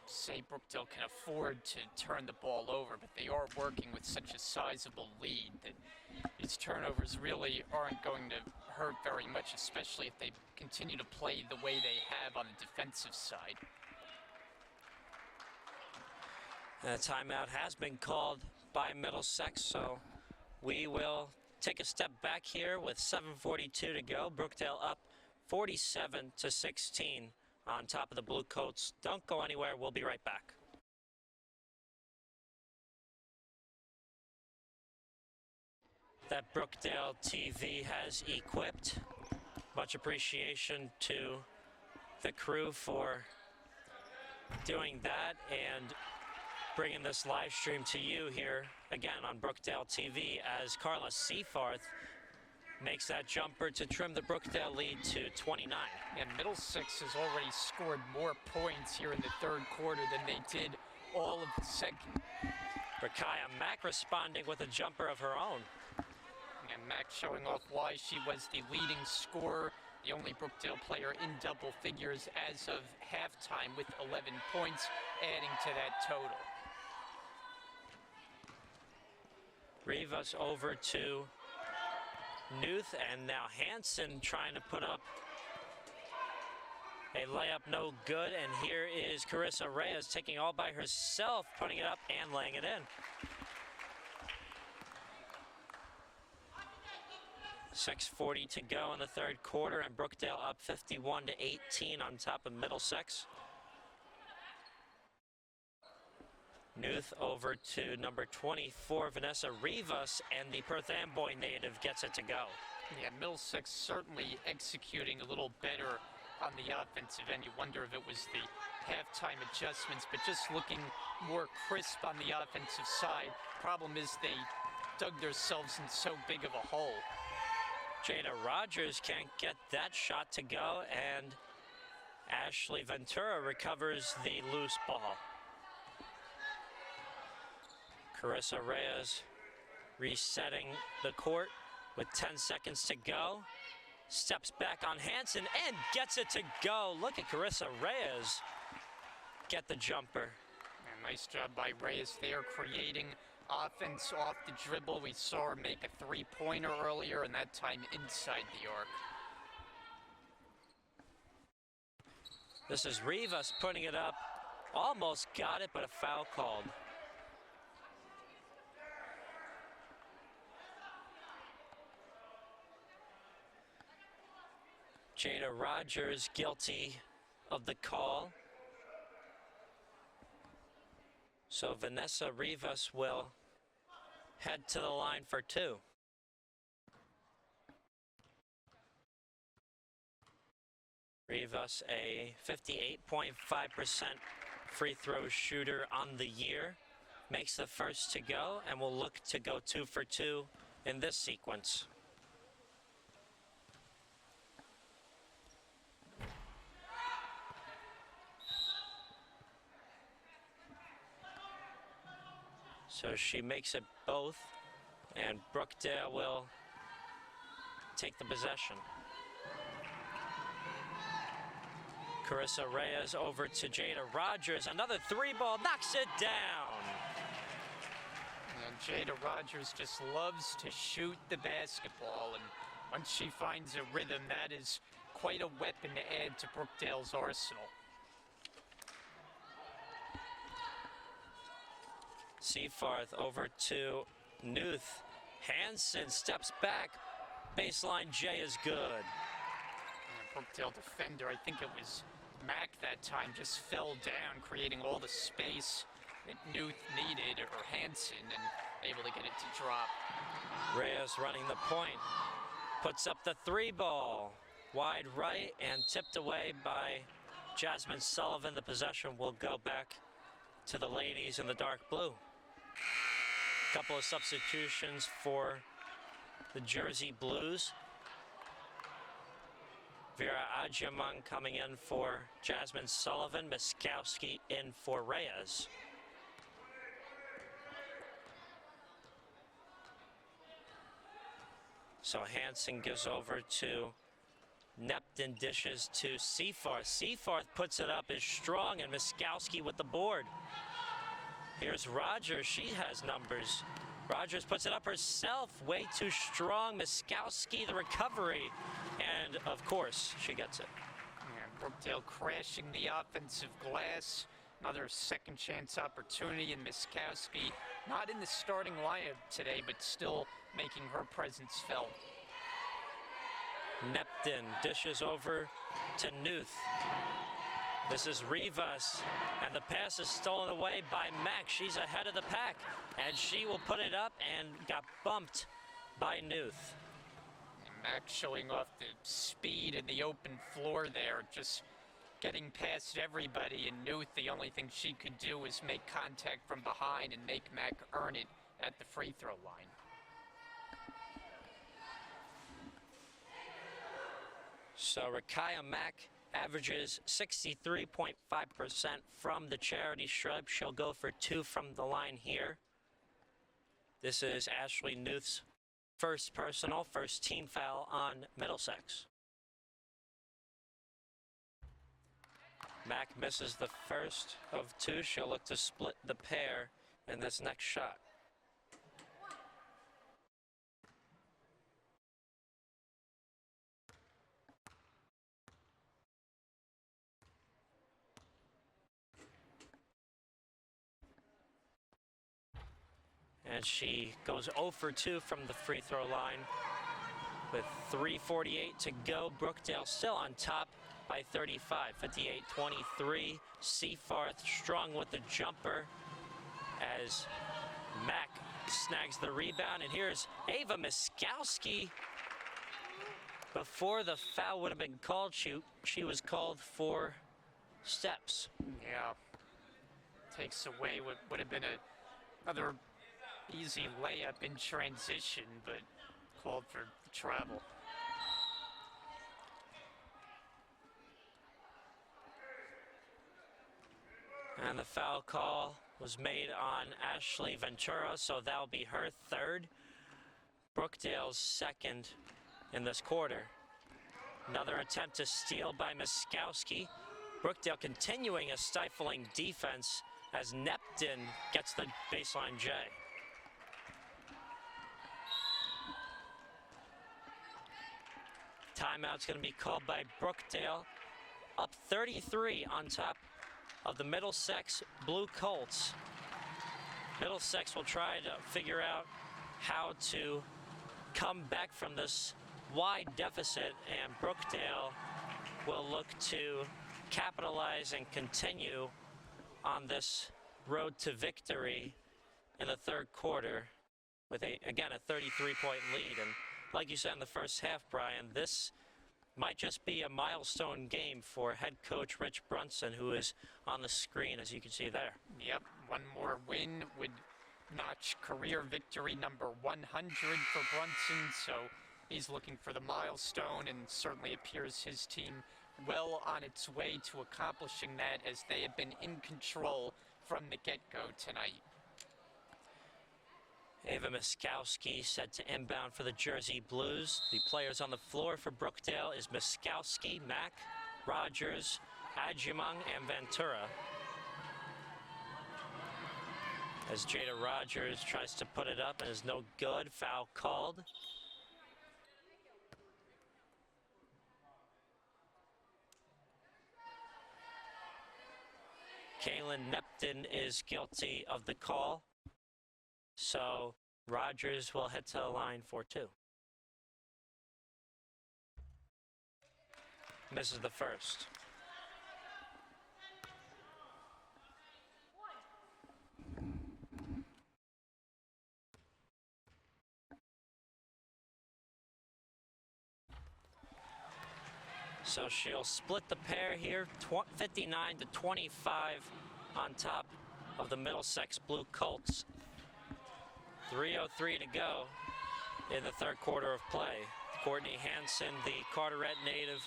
say Brookdale can afford to turn the ball over, but they are working with such a sizable lead that these turnovers really aren't going to hurt very much, especially if they continue to play the way they have on the defensive side. The timeout has been called by Middlesex, so we will take a step back here with 7:42 to go. Brookdale up 47-16 on top of the Blue Coats. Don't go anywhere. We'll be right back. That Brookdale TV has equipped. Much appreciation to the crew for doing that and bringing this live stream to you here again on Brookdale TV as Carla Seafarth makes that jumper to trim the Brookdale lead to 29. And Middlesex has already scored more points here in the third quarter than they did all of the second. Rakaya Mack responding with a jumper of her own. And Mack showing off why she was the leading scorer, the only Brookdale player in double figures as of halftime with 11 points, adding to that total. Rivas over to Newth, and now Hansen trying to put up a layup, no good, and here is Carissa Reyes taking all by herself, putting it up and laying it in. 6:40 to go in the third quarter, and Brookdale up 51-18 on top of Middlesex. Newth over to number 24, Vanessa Rivas, and the Perth Amboy native gets it to go. Yeah, Middlesex certainly executing a little better on the offensive end. You wonder if it was the halftime adjustments, but just looking more crisp on the offensive side. Problem is they dug themselves in so big of a hole. Jada Rogers can't get that shot to go, and Ashley Ventura recovers the loose ball. Carissa Reyes resetting the court with 10 seconds to go. Steps back on Hansen and gets it to go. Look at Carissa Reyes get the jumper. And nice job by Reyes there, creating offense off the dribble. We saw her make a three-pointer earlier, and that time inside the arc. This is Rivas putting it up. Almost got it, but a foul called. Jada Rogers guilty of the call. So Vanessa Rivas will head to the line for two. Rivas, a 58.5% free throw shooter on the year, makes the first to go and will look to go 2 for 2 in this sequence. So she makes it both, and Brookdale will take the possession. Carissa Reyes over to Jada Rogers. Another three ball, knocks it down. And Jada Rogers just loves to shoot the basketball, and once she finds a rhythm, that is quite a weapon to add to Brookdale's arsenal. Seafarth over to Newth. Hansen steps back. Baseline J is good. And Brookdale defender, I think it was Mack that time, just fell down, creating all the space that Newth needed, or Hansen, and able to get it to drop. Reyes running the point. Puts up the three ball. Wide right and tipped away by Jasmine Sullivan. The possession will go back to the ladies in the dark blue. Couple of substitutions for the Jersey Blues. Vera Adjaman coming in for Jasmine Sullivan. Miskowski in for Reyes. So Hansen gives over to Neptune, dishes to Seafarth. Seafarth puts it up, is strong, and Miskowski with the board. Here's Rogers, she has numbers. Rogers puts it up herself, way too strong. Miskowski, the recovery, and of course, she gets it. And Brookdale crashing the offensive glass. Another second chance opportunity, and Miskowski not in the starting lineup today, but still making her presence felt. Neptune dishes over to Newth. This is Rivas, and the pass is stolen away by Mack. She's ahead of the pack, and she will put it up and got bumped by Newth. And Mack showing off the speed and the open floor there, just getting past everybody, and Newth, the only thing she could do was make contact from behind and make Mack earn it at the free throw line. So Rakaya Mack averages 63.5% from the charity stripe. She'll go for two from the line here. This is Ashley Newth's first personal, first team foul on Middlesex. Mack misses the first of two. She'll look to split the pair in this next shot. And she goes 0 for 2 from the free throw line with 3:48 to go. Brookdale still on top by 35, 58-23. Seafarth strong with the jumper as Mack snags the rebound. And here's Ava Miskowski. Before the foul would have been called, she was called for steps. Yeah. Takes away what would have been another easy layup in transition, but called for travel. And the foul call was made on Ashley Ventura, so that'll be her third. Brookdale's second in this quarter. Another attempt to steal by Miskowski. Brookdale continuing a stifling defense as Neptune gets the baseline J. Timeout's going to be called by Brookdale, up 33 on top of the Middlesex Blue Colts. Middlesex will try to figure out how to come back from this wide deficit, and Brookdale will look to capitalize and continue on this road to victory in the third quarter with, again, a 33-point lead. And like you said in the first half, Brian, this might just be a milestone game for head coach Rich Brunson, who is on the screen, as you can see there. Yep, one more win would notch career victory number 100 for Brunson, so he's looking for the milestone, and certainly appears his team well on its way to accomplishing that, as they have been in control from the get-go tonight. Ava Miskowski set to inbound for the Jersey Blues. The players on the floor for Brookdale is Miskowski, Mack, Rogers, Adjumong, and Ventura. As Jada Rogers tries to put it up and is no good, foul called. Kaylin Neptune is guilty of the call, so Rogers will head to the line for two. Misses the first. So she'll split the pair here, 59 to 25 on top of the Middlesex Blue Colts. 3:03 to go in the third quarter of play. Courtney Hansen, the Carteret native,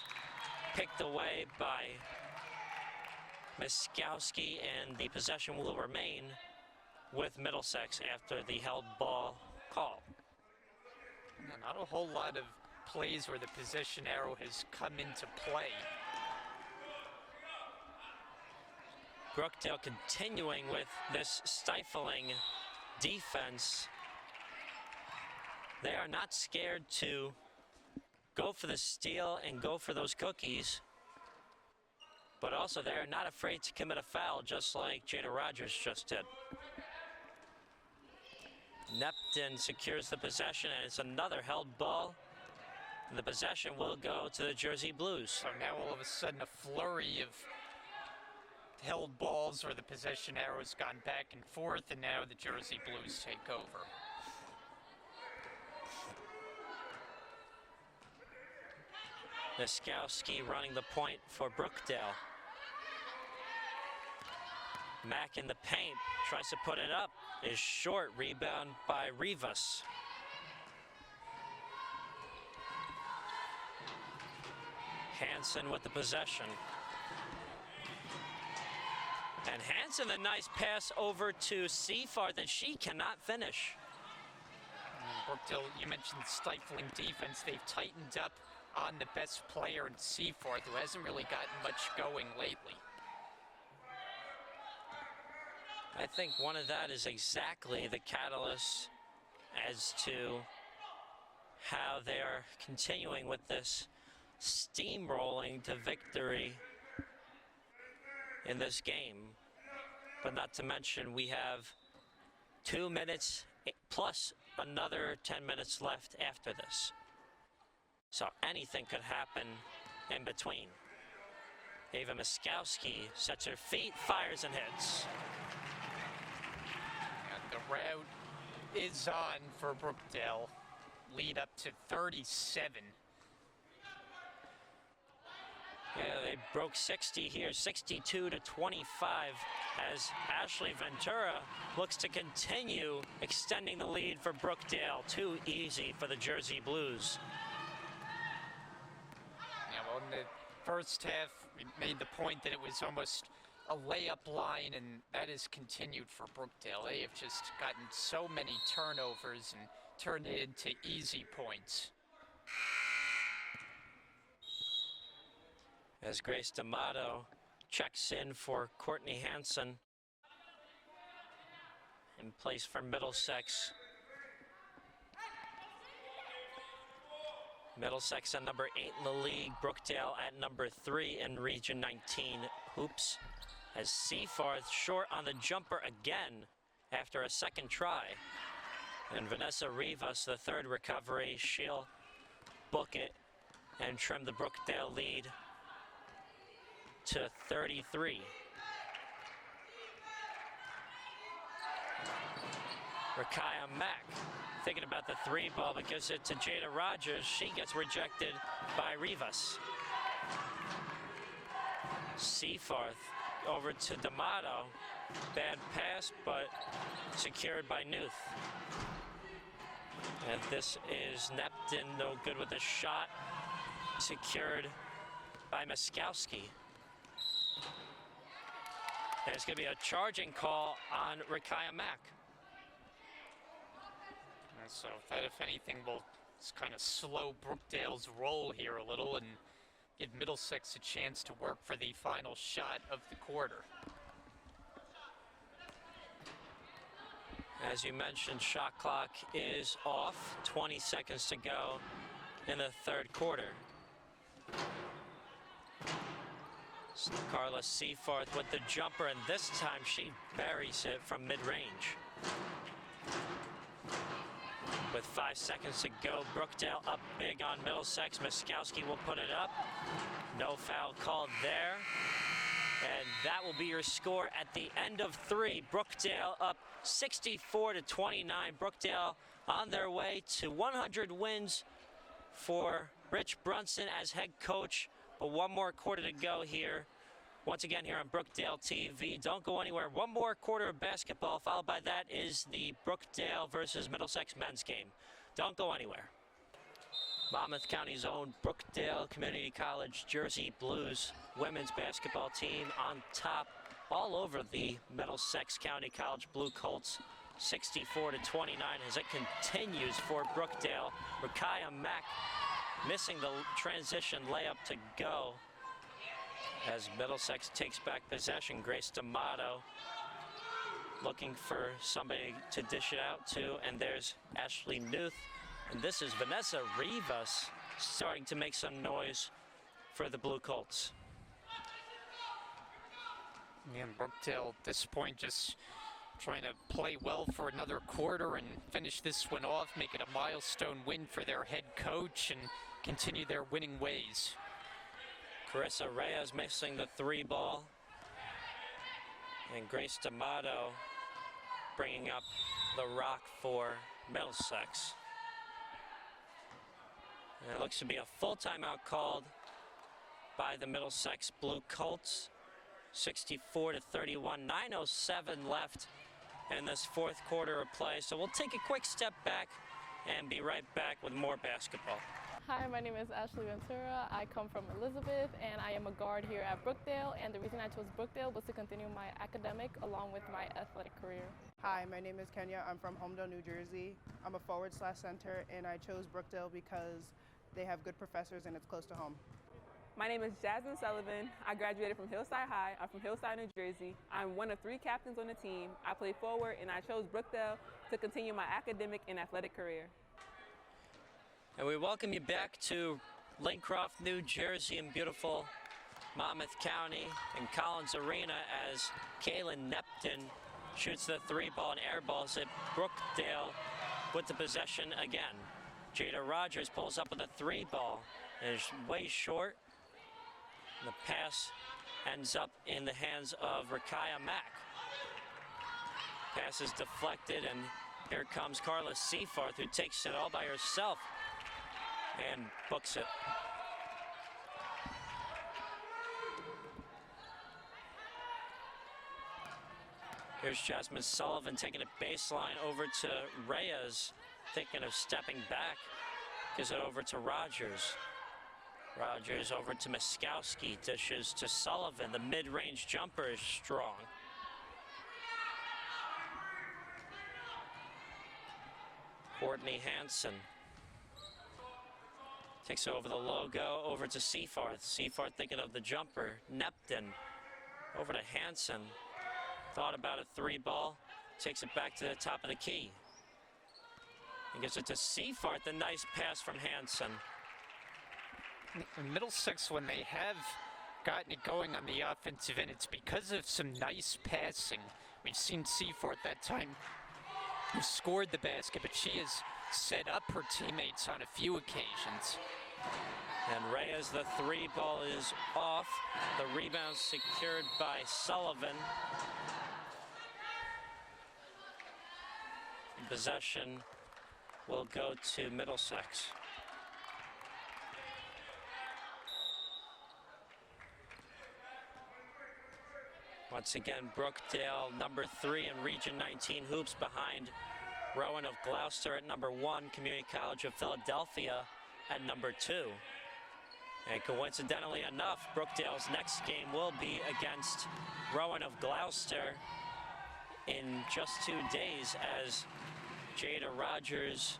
picked away by Miskowski, and the possession will remain with Middlesex after the held ball call. Not a whole lot of plays where the possession arrow has come into play. Brookdale continuing with this stifling defense. They are not scared to go for the steal and go for those cookies, but also they are not afraid to commit a foul, just like Jada Rogers just did. Neptune secures the possession, and it's another held ball. The possession will go to the Jersey Blues. So now all of a sudden a flurry of held balls where the possession arrow has gone back and forth, and now the Jersey Blues take over. Miskowski running the point for Brookdale. Mack in the paint, tries to put it up, is short, rebound by Rivas. Hansen with the possession. And Hansen, a nice pass over to Seafart that she cannot finish. Brookdale, you mentioned stifling defense. They've tightened up on the best player in Seafart, who hasn't really gotten much going lately. I think one of that is exactly the catalyst as to how they are continuing with this steamrolling to victory in this game. But not to mention, we have 2 minutes plus another 10 minutes left after this. So anything could happen in between. Ava Miskowski sets her feet, fires and hits. And the route is on for Brookdale. Lead up to 37. Yeah, they broke 60 here, 62 to 25, as Ashley Ventura looks to continue extending the lead for Brookdale. Too easy for the Jersey Blues. Yeah, well, in the first half, we made the point that it was almost a layup line, and that has continued for Brookdale. They have just gotten so many turnovers and turn it into easy points. As Grace D'Amato checks in for Courtney Hansen in place for Middlesex. Middlesex at number 8 in the league, Brookdale at number 3 in Region 19 hoops. As Seaforth short on the jumper again after a second try. And Vanessa Rivas, the third recovery, she'll book it and trim the Brookdale lead to 33. Rakaya Mack thinking about the 3-ball, but gives it to Jada Rogers. She gets rejected by Rivas. Seaforth over to D'Amato. Bad pass, but secured by Newth. And this is Neptune, no good with the shot. Secured by Miskowski. There's going to be a charging call on Rakaya Mack. And so that, if anything, will kind of slow Brookdale's roll here a little and give Middlesex a chance to work for the final shot of the quarter. As you mentioned, shot clock is off. 20 seconds to go in the third quarter. Carla Seaforth with the jumper, and this time she buries it from mid-range. With 5 seconds to go, Brookdale up big on Middlesex. Miskowski will put it up. No foul called there. And that will be your score at the end of 3. Brookdale up 64-29. Brookdale on their way to 100 wins for Rich Brunson as head coach. But one more quarter to go here. Once again here on Brookdale TV. Don't go anywhere. One more quarter of basketball. Followed by that is the Brookdale versus Middlesex men's game. Don't go anywhere. Monmouth County's own Brookdale Community College Jersey Blues women's basketball team on top all over the Middlesex County College Blue Colts. 64-29 as it continues for Brookdale. Rakaya Mack missing the transition layup to go as Middlesex takes back possession. Grace D'Amato looking for somebody to dish it out to, and there's Ashley Newth. And this is Vanessa Rivas starting to make some noise for the Blue Colts. And Brookdale at this point just trying to play well for another quarter and finish this one off, make it a milestone win for their head coach and continue their winning ways. Carissa Reyes missing the 3-ball. And Grace D'Amato bringing up the rock for Middlesex. And it looks to be a full timeout called by the Middlesex Blue Colts. 64-31, 9:07 left in this fourth quarter of play. So we'll take a quick step back and be right back with more basketball. Hi, my name is Ashley Ventura. I come from Elizabeth, and I am a guard here at Brookdale. And the reason I chose Brookdale was to continue my academic along with my athletic career. Hi, my name is Kenya. I'm from Homedale, New Jersey. I'm a forward/center, and I chose Brookdale because they have good professors and it's close to home. My name is Jasmine Sullivan. I graduated from Hillside High. I'm from Hillside, New Jersey. I'm one of 3 captains on the team. I play forward, and I chose Brookdale to continue my academic and athletic career. And we welcome you back to Lincroft, New Jersey, in beautiful Monmouth County and Collins Arena as Kaylin Neptune shoots the 3-ball and airballs it. Brookdale with the possession again. Jada Rogers pulls up with a 3-ball and is way short. The pass ends up in the hands of Rakaya Mack. Pass is deflected, and here comes Carla Seaforth, who takes it all by herself and books it. Here's Jasmine Sullivan taking a baseline over to Reyes, thinking of stepping back. Gives it over to Rogers. Rogers over to Miskowski, dishes to Sullivan. The mid-range jumper is strong. Courtney Hansen takes over the logo, over to Seaforth. Seaforth thinking of the jumper. Neptune over to Hansen. Thought about a 3-ball. Takes it back to the top of the key. And gives it to Seaforth. A nice pass from Hansen. In Middlesex, when they have gotten it going on the offensive end, it's because of some nice passing. We've seen Seaforth that time who scored the basket, but she has set up her teammates on a few occasions. And Reyes, the 3-ball is off. The rebound secured by Sullivan. Possession will go to Middlesex. Once again, Brookdale, number 3 in Region 19 hoops, behind Rowan of Gloucester at number 1, Community College of Philadelphia at number 2. And coincidentally enough, Brookdale's next game will be against Rowan of Gloucester in just 2 days as Jada Rogers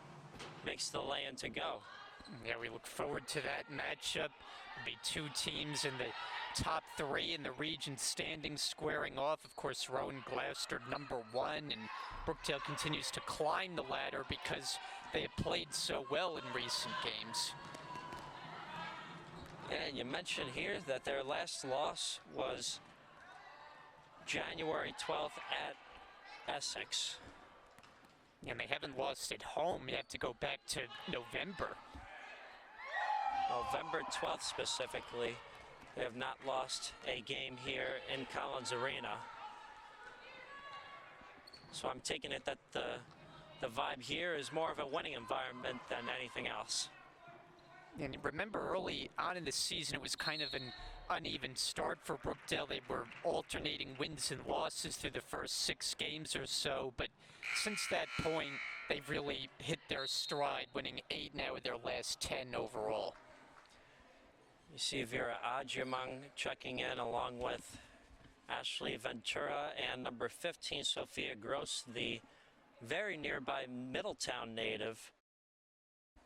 makes the lay-in to go. Yeah, we look forward to that matchup. It'll be 2 teams in the top 3 in the region standings squaring off. Of course, Rowan Gloucester number 1, and Brookdale continues to climb the ladder because they have played so well in recent games. And you mentioned here that their last loss was January 12th at Essex. And they haven't lost at home. You have to go back to November. November 12th specifically. They have not lost a game here in Collins Arena. So I'm taking it that the vibe here is more of a winning environment than anything else. And remember, early on in the season, it was kind of an uneven start for Brookdale. They were alternating wins and losses through the first 6 games or so, but since that point, they've really hit their stride, winning 8 now of their last 10 overall. You see Vera Adjumang checking in along with Ashley Ventura and number 15, Sophia Gross, the very nearby Middletown native,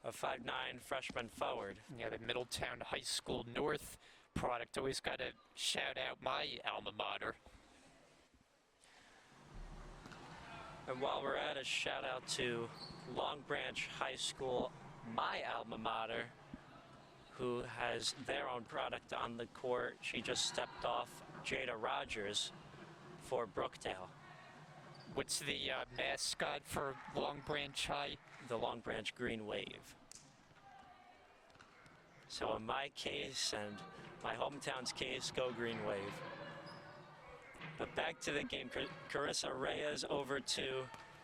a 5'9" freshman forward. Yeah, the Middletown High School North product. Always got to shout out my alma mater. And while we're at it, shout out to Long Branch High School, my alma mater, who has their own product on the court. She just stepped off Jada Rogers for Brookdale. What's the mascot for Long Branch High? The Long Branch Green Wave. So in my case and my hometown's case, go Green Wave. But back to the game, Carissa Reyes over to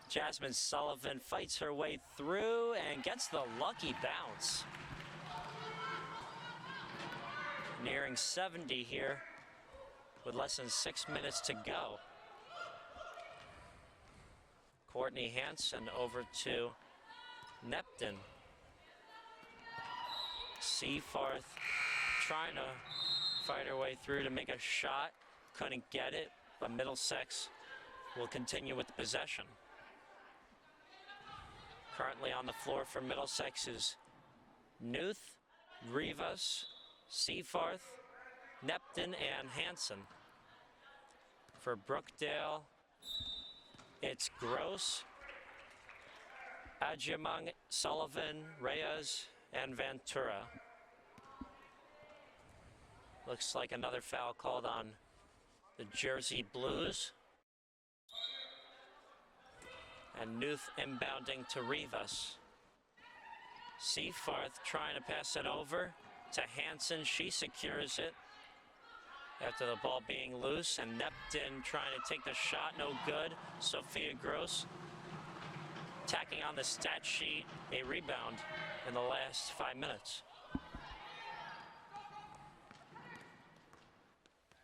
Jasmine Sullivan, fights her way through and gets the lucky bounce. Nearing 70 here with less than 6 minutes to go. Courtney Hansen over to Neptune. Seaforth trying to fight her way through to make a shot. Couldn't get it, but Middlesex will continue with the possession. Currently on the floor for Middlesex is Newth, Rivas, Seaforth, Neptune, and Hansen. For Brookdale, it's Gross, Adjumang, Sullivan, Reyes, and Ventura. Looks like another foul called on the Jersey Blues. And Newth inbounding to Rivas. Seaforth trying to pass it over to Hansen. She secures it after the ball being loose, and Neptune trying to take the shot, no good. Sophia Gross tacking on the stat sheet a rebound in the last 5 minutes.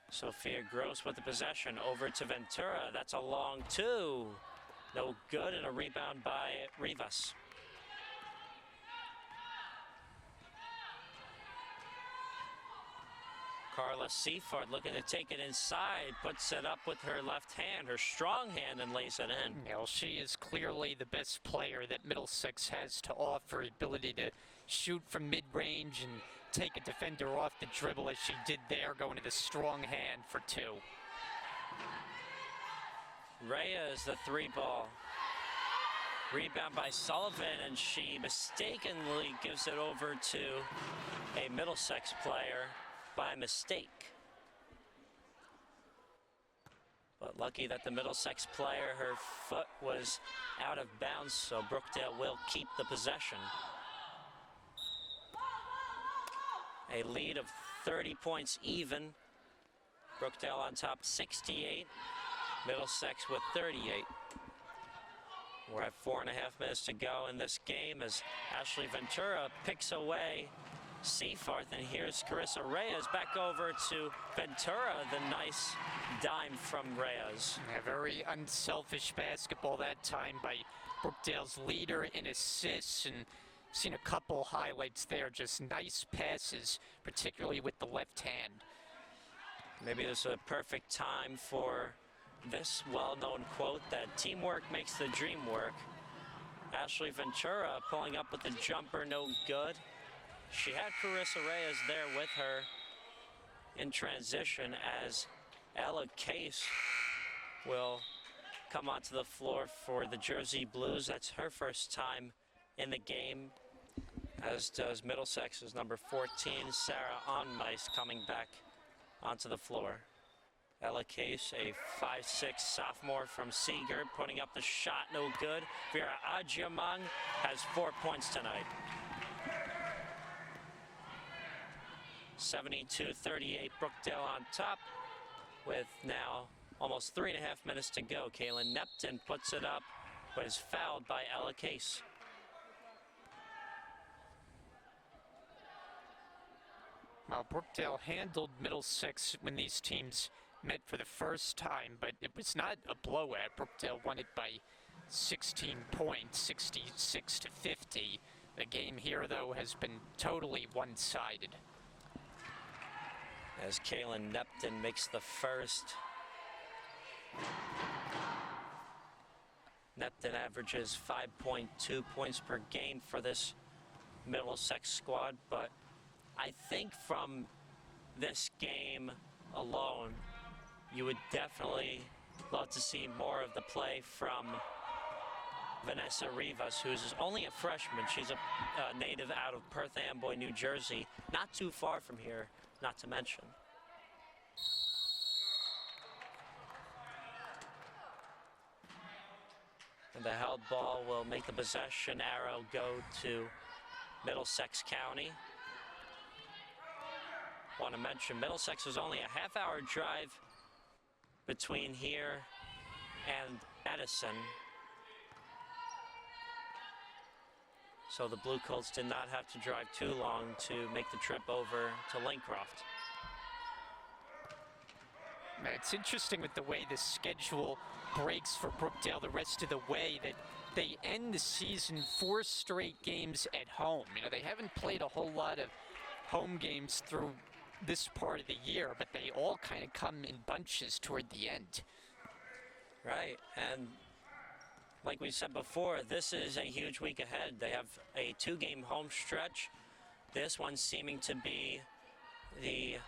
Sophia Gross with the possession over to Ventura. That's a long 2. No good, and a rebound by Rivas. Carla Seaford looking to take it inside, puts it up with her left hand, her strong hand, and lays it in. Well, she is clearly the best player that Middlesex has to offer, ability to shoot from mid-range and take a defender off the dribble as she did there, going to the strong hand for two. Reyes, the three ball. Rebound by Sullivan, and she mistakenly gives it over to a Middlesex player by mistake. But lucky that the Middlesex player, her foot was out of bounds, so Brookdale will keep the possession. A lead of 30 points even. Brookdale on top 68. Middlesex with 38. We're at 4.5 minutes to go in this game as Ashley Ventura picks away Seaforth, and here's Carissa Reyes back over to Ventura. The nice dime from Reyes. A very unselfish basketball that time by Brookdale's leader in assists, and seen a couple highlights there, just nice passes, particularly with the left hand. Maybe this is a perfect time for this well-known quote that teamwork makes the dream work. Ashley Ventura pulling up with the jumper, no good. She had Carissa Reyes there with her in transition as Ella Case will come onto the floor for the Jersey Blues. That's her first time in the game, as does Middlesex's number 14, Sarah Onmeis, coming back onto the floor. Ella Case, a 5'6" sophomore from Seagirt, putting up the shot, no good. Vera Adjamang has 4 points tonight. 72-38, Brookdale on top with now almost 3.5 minutes to go. Kaylin Nepton puts it up, but is fouled by Ella Case. Well, Brookdale handled Middlesex when these teams met for the first time, but it was not a blowout. Brookdale won it by 16 points, 66-50. The game here, though, has been totally one-sided. As Kaylin Nepton makes the first. Nepton averages 5.2 points per game for this Middlesex squad, but I think from this game alone, you would definitely love to see more of the play from Vanessa Rivas, who's only a freshman. She's a native out of Perth Amboy, New Jersey, not too far from here, not to mention. And the held ball will make the possession arrow go to Middlesex County. Want to mention Middlesex is only a half-hour drive between here and Edison. So the Blue Colts did not have to drive too long to make the trip over to Lincroft. It's interesting with the way the schedule breaks for Brookdale the rest of the way, that they end the season 4 straight games at home. You know, they haven't played a whole lot of home games through this part of the year, but they all kind of come in bunches toward the end. Right, and like we said before, this is a huge week ahead. They have a 2-game home stretch. This one seeming to be the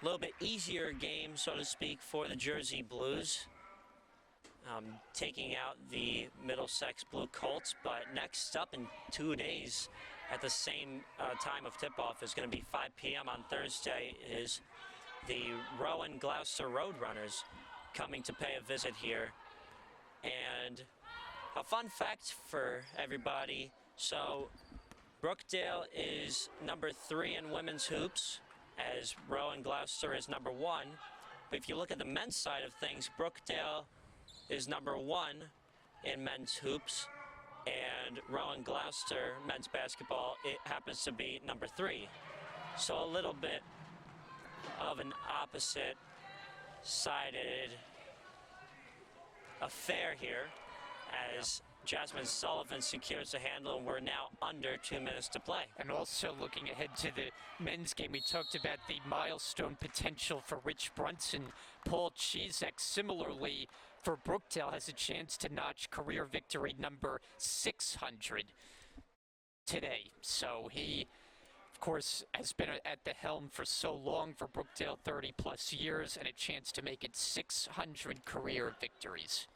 little bit easier game, so to speak, for the Jersey Blues, taking out the Middlesex Blue Colts. But next up in 2 days, at the same time of tip-off, is going to be 5 p.m. on Thursday, is the Rowan Gloucester Roadrunners coming to pay a visit here. And a fun fact for everybody, so Brookdale is number 3 in women's hoops, as Rowan Gloucester is number 1. But if you look at the men's side of things, Brookdale is number 1 in men's hoops, and Rowan Gloucester men's basketball, it happens to be number 3. So a little bit of an opposite-sided affair here. as Jasmine Sullivan secures the handle, and we're now under 2 minutes to play. And also looking ahead to the men's game, we talked about the milestone potential for Rich Brunson. Paul Chizek, similarly for Brookdale, has a chance to notch career victory number 600 today. So he, of course, has been at the helm for so long for Brookdale, 30 plus years, and a chance to make it 600 career victories.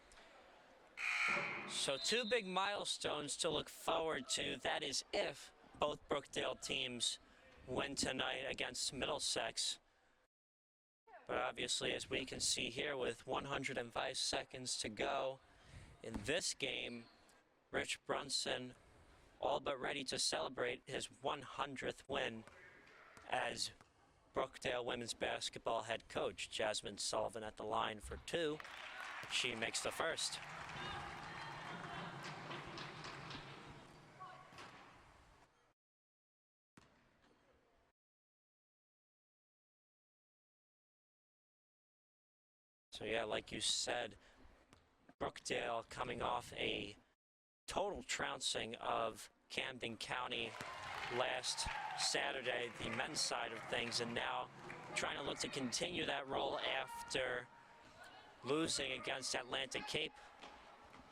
So 2 big milestones to look forward to. That is if both Brookdale teams win tonight against Middlesex. But obviously, as we can see here, with 105 seconds to go in this game, Rich Brunson all but ready to celebrate his 100th win as Brookdale women's basketball head coach. Jasmine Sullivan at the line for 2. She makes the first. So yeah, like you said, Brookdale coming off a total trouncing of Camden County last Saturday, the men's side of things, and now trying to look to continue that role after losing against Atlantic Cape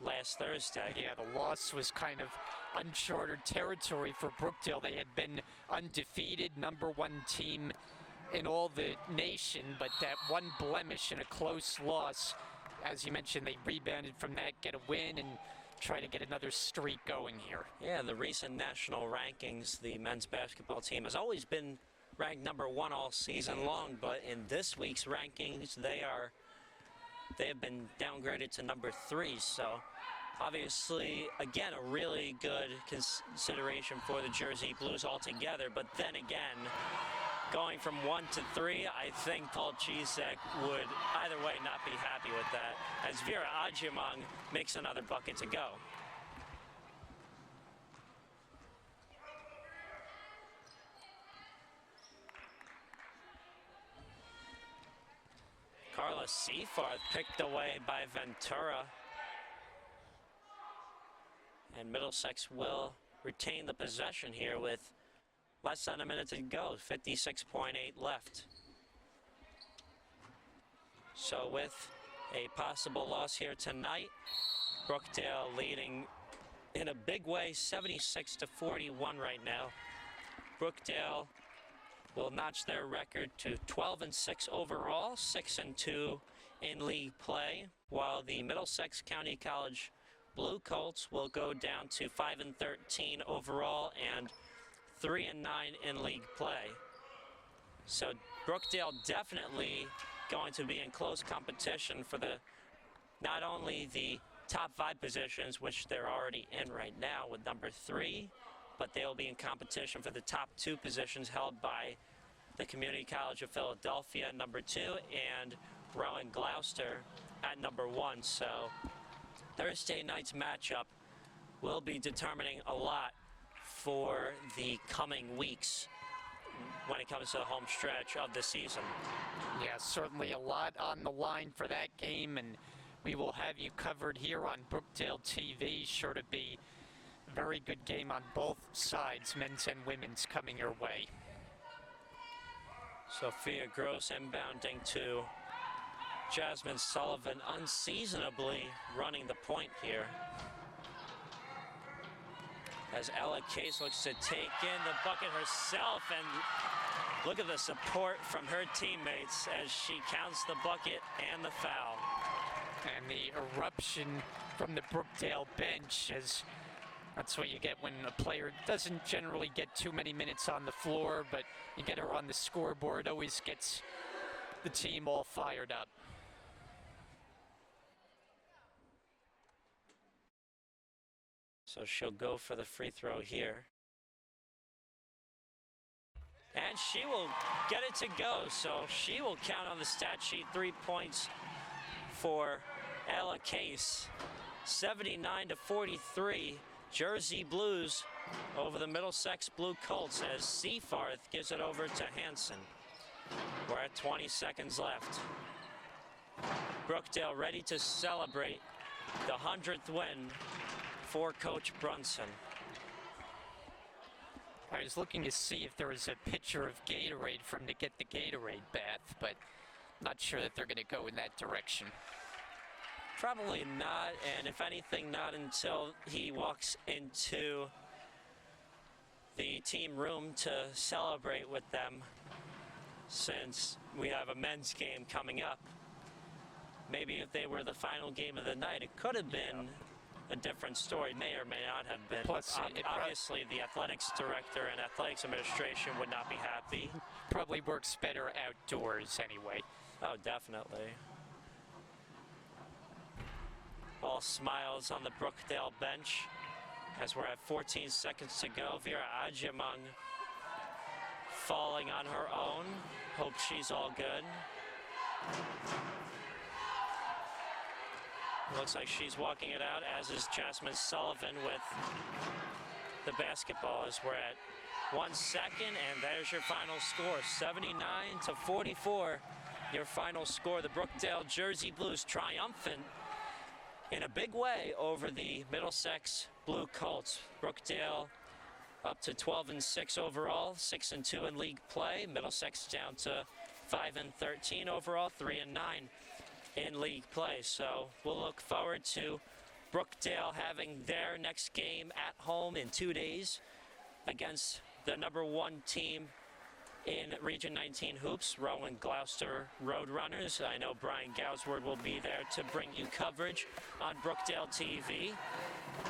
last Thursday. Yeah, the loss was kind of uncharted territory for Brookdale. They had been undefeated, #1 team in all the nation, but that one blemish and a close loss, as you mentioned, they rebounded from that, get a win, and try to get another streak going here. Yeah, the recent national rankings, the men's basketball team has always been ranked #1 all season long, but in this week's rankings, they have been downgraded to #3. So obviously, again, a really good consideration for the Jersey Blues altogether. But then again, going from 1 to 3, I think Paul Chizek would either way not be happy with that, as Vera Ajimong makes another bucket to go. Carla Seafarth picked away by Ventura. And Middlesex will retain the possession here with less than a minute to go, 56.8 left. So with a possible loss here tonight, Brookdale leading in a big way, 76-41 right now. Brookdale will notch their record to 12-6 overall, 6-2 in league play, while the Middlesex County College Blue Colts will go down to 5-13 overall and 3-9 in league play. So Brookdale definitely going to be in close competition for not only the top 5 positions, which they're already in right now with #3, but they'll be in competition for the top 2 positions held by the Community College of Philadelphia, #2, and Rowan Gloucester at #1. So Thursday night's matchup will be determining a lot for the coming weeks when it comes to the home stretch of the season. Yeah, certainly a lot on the line for that game, and we will have you covered here on Brookdale TV. Sure to be a very good game on both sides, men's and women's, coming your way. Sophia Gross inbounding to Jasmine Sullivan, unseasonably running the point here, as Ella Case looks to take in the bucket herself, and look at the support from her teammates as she counts the bucket and the foul. And the eruption from the Brookdale bench, as that's what you get when a player doesn't generally get too many minutes on the floor, but you get her on the scoreboard, always gets the team all fired up. So she'll go for the free throw here. And she will get it to go, so she will count on the stat sheet 3 points for Ella Case. 79-43, Jersey Blues over the Middlesex Blue Colts, as Seafarth gives it over to Hansen. We're at 20 seconds left. Brookdale ready to celebrate the 100th win for Coach Brunson. I was looking to see if there was a pitcher of Gatorade for him to get the Gatorade bath, but not sure that they're going to go in that direction. Probably not, and if anything, not until he walks into the team room to celebrate with them, since we have a men's game coming up. Maybe if they were the final game of the night, it could have been a different story, may or may not have been. Plus, obviously, the athletics director and athletics administration would not be happy. Probably works better outdoors anyway. Oh, definitely. All smiles on the Brookdale bench as we're at 14 seconds to go. Vera Ajamung falling on her own. Hope she's all good. Looks like she's walking it out, as is Jasmine Sullivan with the basketball, as we're at 1 second, and there's your final score, 79-44. Your final score, the Brookdale Jersey Blues triumphant in a big way over the Middlesex Blue Colts. Brookdale up to 12-6 overall, 6-2 in league play. Middlesex down to 5-13 overall, 3-9 in league play. So we'll look forward to Brookdale having their next game at home in 2 days against the #1 team in Region 19 hoops, Rowan Gloucester Roadrunners. I know Brian Gowsword will be there to bring you coverage on Brookdale TV.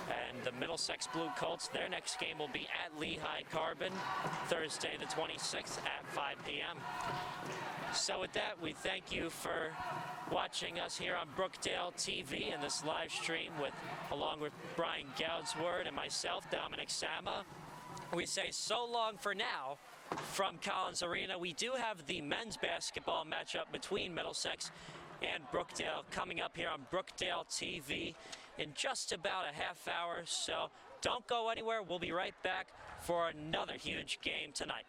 And the Middlesex Blue Colts, their next game will be at Lehigh Carbon, Thursday the 26th at 5 p.m. So with that, we thank you for watching us here on Brookdale TV in this live stream along with Brian Gowsword and myself, Dominic Sama. We say so long for now from Collins Arena. We do have the men's basketball matchup between Middlesex and Brookdale coming up here on Brookdale TV in just about a half hour. So don't go anywhere. We'll be right back for another huge game tonight.